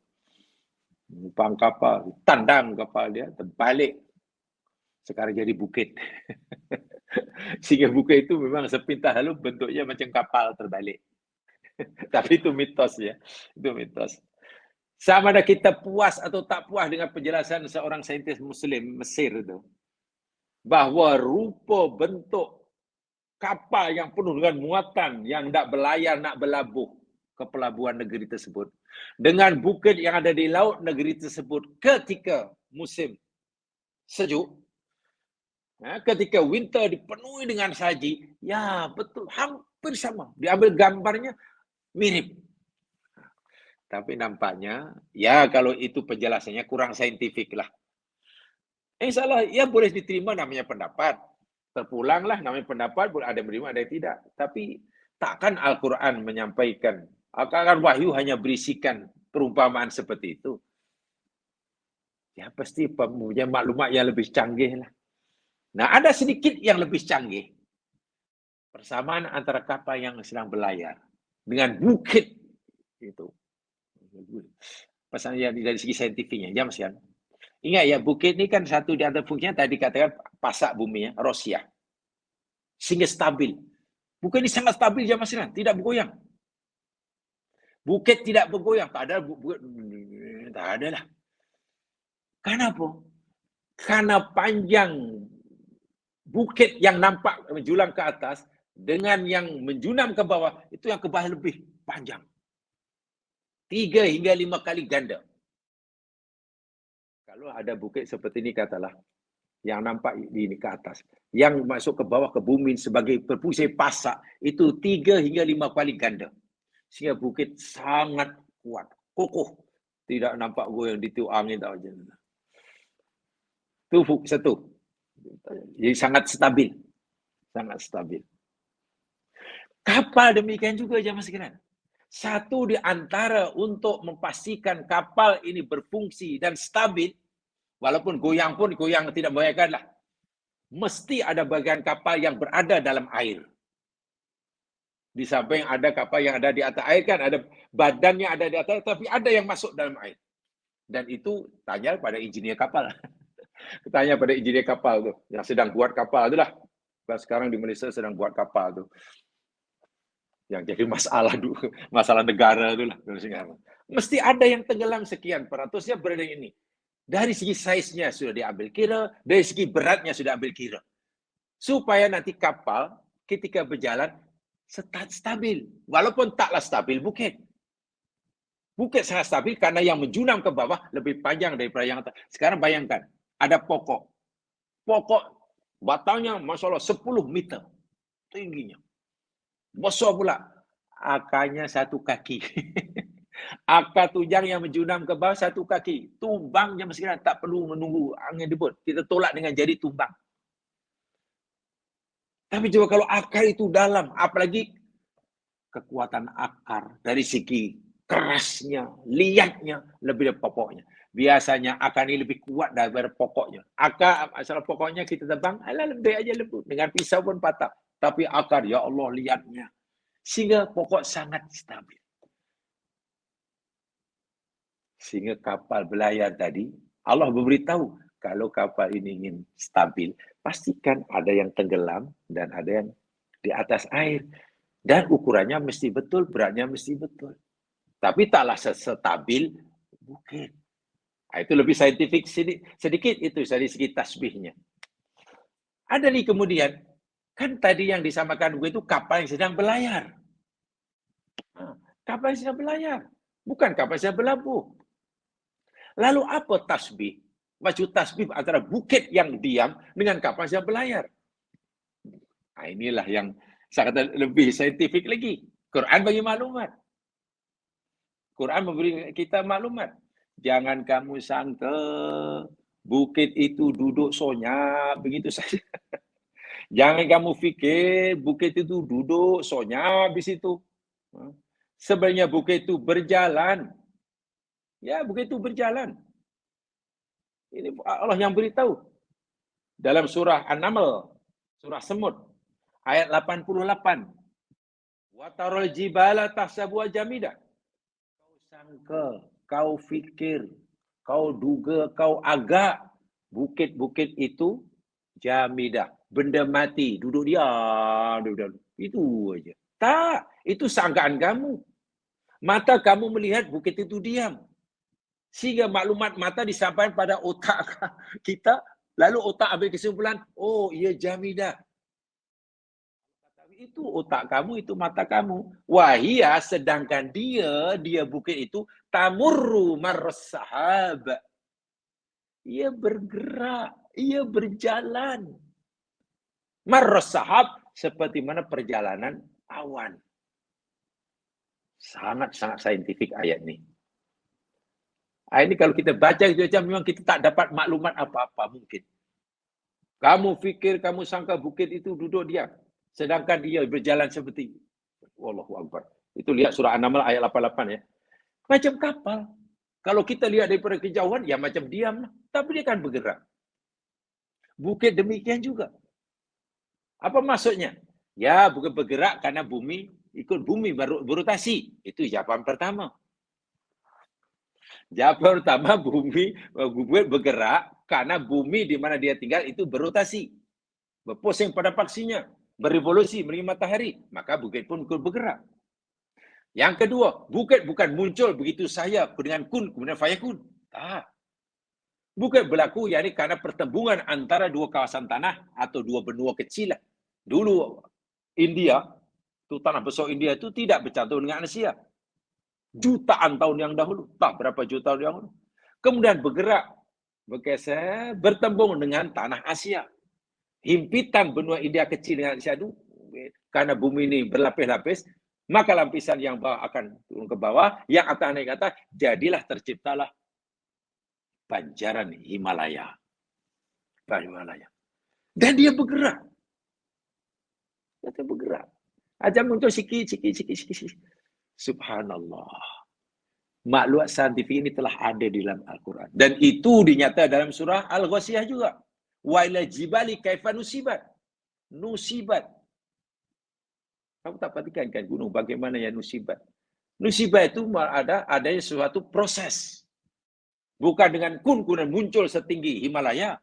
Numpang kapal, tandang kapal dia, terbalik. Sekarang jadi bukit. Sehingga bukit itu memang sepintas lalu bentuknya macam kapal terbalik. Tapi itu mitos ya. Itu mitos. Sama ada kita puas atau tak puas dengan penjelasan seorang saintis Muslim Mesir itu. Bahawa rupa bentuk kapal yang penuh dengan muatan yang nak berlayar, nak berlabuh ke pelabuhan negeri tersebut. Dengan bukit yang ada di laut negeri tersebut ketika musim sejuk, ketika winter dipenuhi dengan salji, ya betul, hampir sama. Diambil gambarnya, mirip. Tapi nampaknya, ya kalau itu penjelasannya kurang saintifik lah. InsyaAllah, ya boleh diterima namanya pendapat. Terpulanglah namanya pendapat, boleh ada yang menerima, ada yang tidak. Tapi takkan Al-Quran menyampaikan, akan wahyu hanya berisikan perumpamaan seperti itu. Ya pasti punya maklumat yang lebih canggih lah. Nah, ada sedikit yang lebih canggih. Persamaan antara kapal yang sedang berlayar dengan bukit itu. Pesan yang dari segi saintifiknya, jam siang. Ingat ya, bukit ini kan satu di antara fungsinya tadi katakan pasak bumi ya, Rosia. Sehingga stabil. Bukit ini sangat stabil jam siang, tidak bergoyang. Bukit tidak bergoyang, tak ada bukit, tak ada lah. Kenapa? Karena panjang bukit yang nampak menjulang ke atas dengan yang menjunam ke bawah, itu yang ke bawah lebih panjang. 3 hingga 5 kali ganda. Kalau ada bukit seperti ini katalah, yang nampak di ke atas, yang masuk ke bawah ke bumi sebagai berfungsi pasak, itu 3 hingga 5 kali ganda. Sehingga bukit sangat kuat, kokoh. Tidak nampak goyang ditiup angin tak macam mana. Itu satu. Jadi sangat stabil. Sangat stabil. Kapal demikian juga jemaah sekalian. Satu di antara untuk memastikan kapal ini berfungsi dan stabil, walaupun goyang pun goyang tidak membahayakan lah. Mesti ada bagian kapal yang berada dalam air. Di samping ada kapal yang ada di atas air kan, ada badannya ada di atas, tapi ada yang masuk dalam air. Dan itu tanya pada engineer kapal. Tanya pada engineer kapal tu, yang sedang buat kapal tu lah. Sekarang di Malaysia sedang buat kapal tu. Yang jadi masalah negara tu lah. Mesti ada yang tenggelam sekian peratusnya berada ini. Dari segi saiznya sudah diambil kira, dari segi beratnya sudah ambil kira. Supaya nanti kapal ketika berjalan stabil. Walaupun taklah stabil bukit. Bukit sangat stabil karena yang menjunam ke bawah lebih panjang daripada yang atas. Sekarang bayangkan, ada pokok. Pokok batangnya Masya Allah 10 meter tingginya. Besar pula. Akarnya 1 kaki. Akar tunjang yang menjunam ke bawah 1 kaki. Tumbangnya meskipun tak perlu menunggu angin debut. Kita tolak dengan jari tumbang. Tapi coba kalau akar itu dalam, apalagi kekuatan akar dari segi kerasnya, liatnya, lebih dari pokoknya. Biasanya akar ini lebih kuat daripada pokoknya. Akar, asal pokoknya kita tebang, alah lebih aja lembut. Dengan pisau pun patah. Tapi akar, ya Allah, liatnya. Sehingga pokok sangat stabil. Sehingga kapal berlayar tadi, Allah memberitahu, kalau kapal ini ingin stabil, pastikan ada yang tenggelam dan ada yang di atas air. Dan ukurannya mesti betul, beratnya mesti betul. Tapi taklah sestabil bukit. Itu lebih saintifik sedikit itu dari segi tasbihnya. Ada nih kemudian, kan tadi yang disamakan itu kapal yang sedang berlayar. Kapal yang sedang berlayar. Bukan kapal yang sedang berlabuh. Lalu apa tasbih? Maksud tasbih antara bukit yang diam dengan kapal yang sedang berlayar. Nah, inilah yang saya kata lebih saintifik lagi. Quran bagi maklumat. Quran memberi kita maklumat. Jangan kamu sangka bukit itu duduk sonyap begitu saja. Jangan kamu fikir bukit itu duduk, sonya habis itu. Sebenarnya bukit itu berjalan. Ya, bukit itu berjalan. Ini Allah yang beritahu. Dalam surah An-Naml, surah Semut, ayat 88. Wa tarol jibala tahsabuha jamida. Kau sangka, kau fikir, kau duga, kau agak bukit-bukit itu jamidah, benda mati, duduk diam, itu aja. Tak, itu sangkaan kamu. Mata kamu melihat bukit itu diam. Sehingga maklumat mata disampaikan pada otak kita, lalu otak ambil kesimpulan, oh ia jamidah. Itu otak kamu, itu mata kamu. Wahia, sedangkan dia bukit itu tamurru marras sahab. Ia bergerak, ia berjalan. Marras sahab seperti mana perjalanan awan. Sangat-sangat saintifik ayat ini. Ini kalau kita baca itu saja memang kita tak dapat maklumat apa-apa mungkin. Kamu fikir, kamu sangka bukit itu duduk diam. Sedangkan dia berjalan seperti Wallahu Akbar. Itu lihat surah An-Naml ayat 88 ya. Macam kapal. Kalau kita lihat daripada kejauhan, ya macam diam. Tapi dia kan bergerak. Bukit demikian juga. Apa maksudnya? Ya, bukan bergerak karena bumi ikut bumi berotasi. Itu jawaban pertama. Jawaban pertama, bumi bergerak karena bumi di mana dia tinggal itu berotasi. Berpusing pada paksinya. Berevolusi menerima matahari. Maka bukit pun ikut bergerak. Yang kedua, bukit bukan muncul begitu saja dengan kun, kemudian fayakun. Tak. Bukit berlaku yakni karena pertembungan antara dua kawasan tanah atau dua benua kecil. Dulu India, itu tanah besar India itu tidak bercampur dengan Asia. Jutaan tahun yang dahulu, tak berapa juta tahun yang dahulu. Kemudian bergerak, bergeser, bertembung dengan tanah Asia. Himpitan benua India kecil dengan Asia itu, karena bumi ini berlapis-lapis, maka lapisan yang bawah akan turun ke bawah, yang atas naik ke atas, jadilah terciptalah panjaran Himalaya. Dan dia bergerak. Dia bergerak. Aja muncul sikit. Subhanallah. Maklumat saintifik ini telah ada di dalam Al-Quran. Dan itu dinyatakan dalam surah Al-Ghasiyah juga. Wa ila jibali kaifa nusibat. Kamu tak perhatikan kan gunung bagaimana yang nusibat. Nusibat itu adanya suatu proses. Bukan dengan kun kemudian muncul setinggi Himalaya.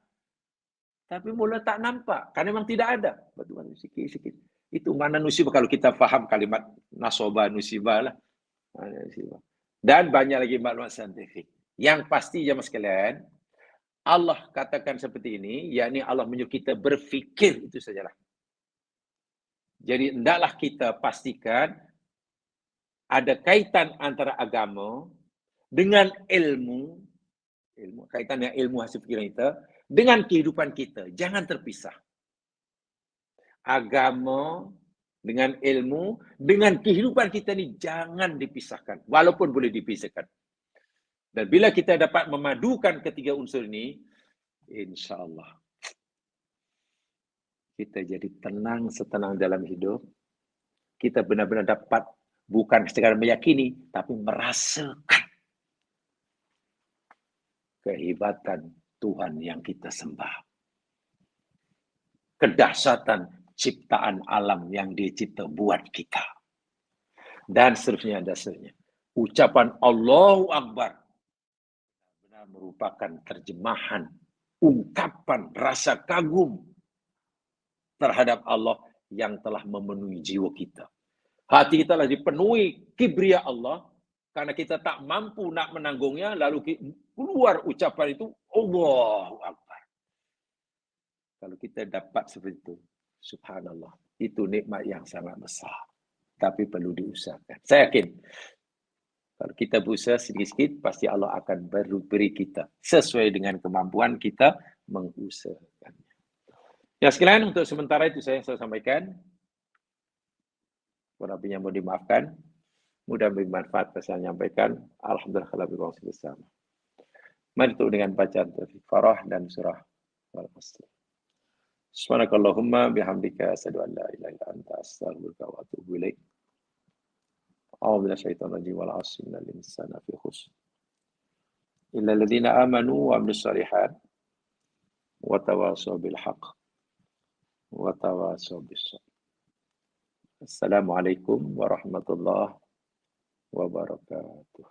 Tapi mula tak nampak. Karena memang tidak ada. Betul, sikit. Itu mana nusibah kalau kita faham kalimat nasoba, nusibah lah. Dan banyak lagi maklumat saintifik. Yang pasti jemaah sekalian, Allah katakan seperti ini, yakni Allah menyuruh kita berfikir, itu sajalah. Jadi hendaklah kita pastikan ada kaitan antara agama dengan ilmu, kaitan dengan ilmu hasil pikiran kita, dengan kehidupan kita. Jangan terpisah. Agama dengan ilmu, dengan kehidupan kita ni jangan dipisahkan. Walaupun boleh dipisahkan. Dan bila kita dapat memadukan ketiga unsur ini, insya-Allah kita jadi tenang setenang dalam hidup. Kita benar-benar dapat bukan sekadar meyakini, tapi merasakan kehebatan Tuhan yang kita sembah. Kedahsyatan ciptaan alam yang dicipta buat kita. Dan seterusnya. Ucapan Allahu Akbar benar merupakan terjemahan, ungkapan rasa kagum terhadap Allah yang telah memenuhi jiwa kita. Hati kita lah dipenuhi kibria Allah karena kita tak mampu nak menanggungnya, lalu keluar ucapan itu Allahu Akbar. Kalau kita dapat seperti itu, subhanallah, itu nikmat yang sangat besar. Tapi perlu diusahakan. Saya yakin, kalau kita berusaha sedikit-sedikit, pasti Allah akan beri kita sesuai dengan kemampuan kita mengusahakannya. Ya sekalian, untuk sementara itu saya sampaikan. Kurang lebihnya mau dimaafkan. Mudah bermanfaat saya sampaikan. Alhamdulillah kalau berkongsi bersama. Mari tutup dengan bacaan Taufik Farah dan surah Al-Asr. Subhanakallahumma bihamdika asyhadu an la ilaha illa anta astaghfiruka wa atubu ilaik. A'udzu minasyaitonir rajim wal 'asri innal insana fi khusr. Illal ladzina amanu wa 'amilus shalihat wa tawasaw bil haqq wa tawasaw bis sabr. Assalamualaikum warahmatullahi wabarakatuh.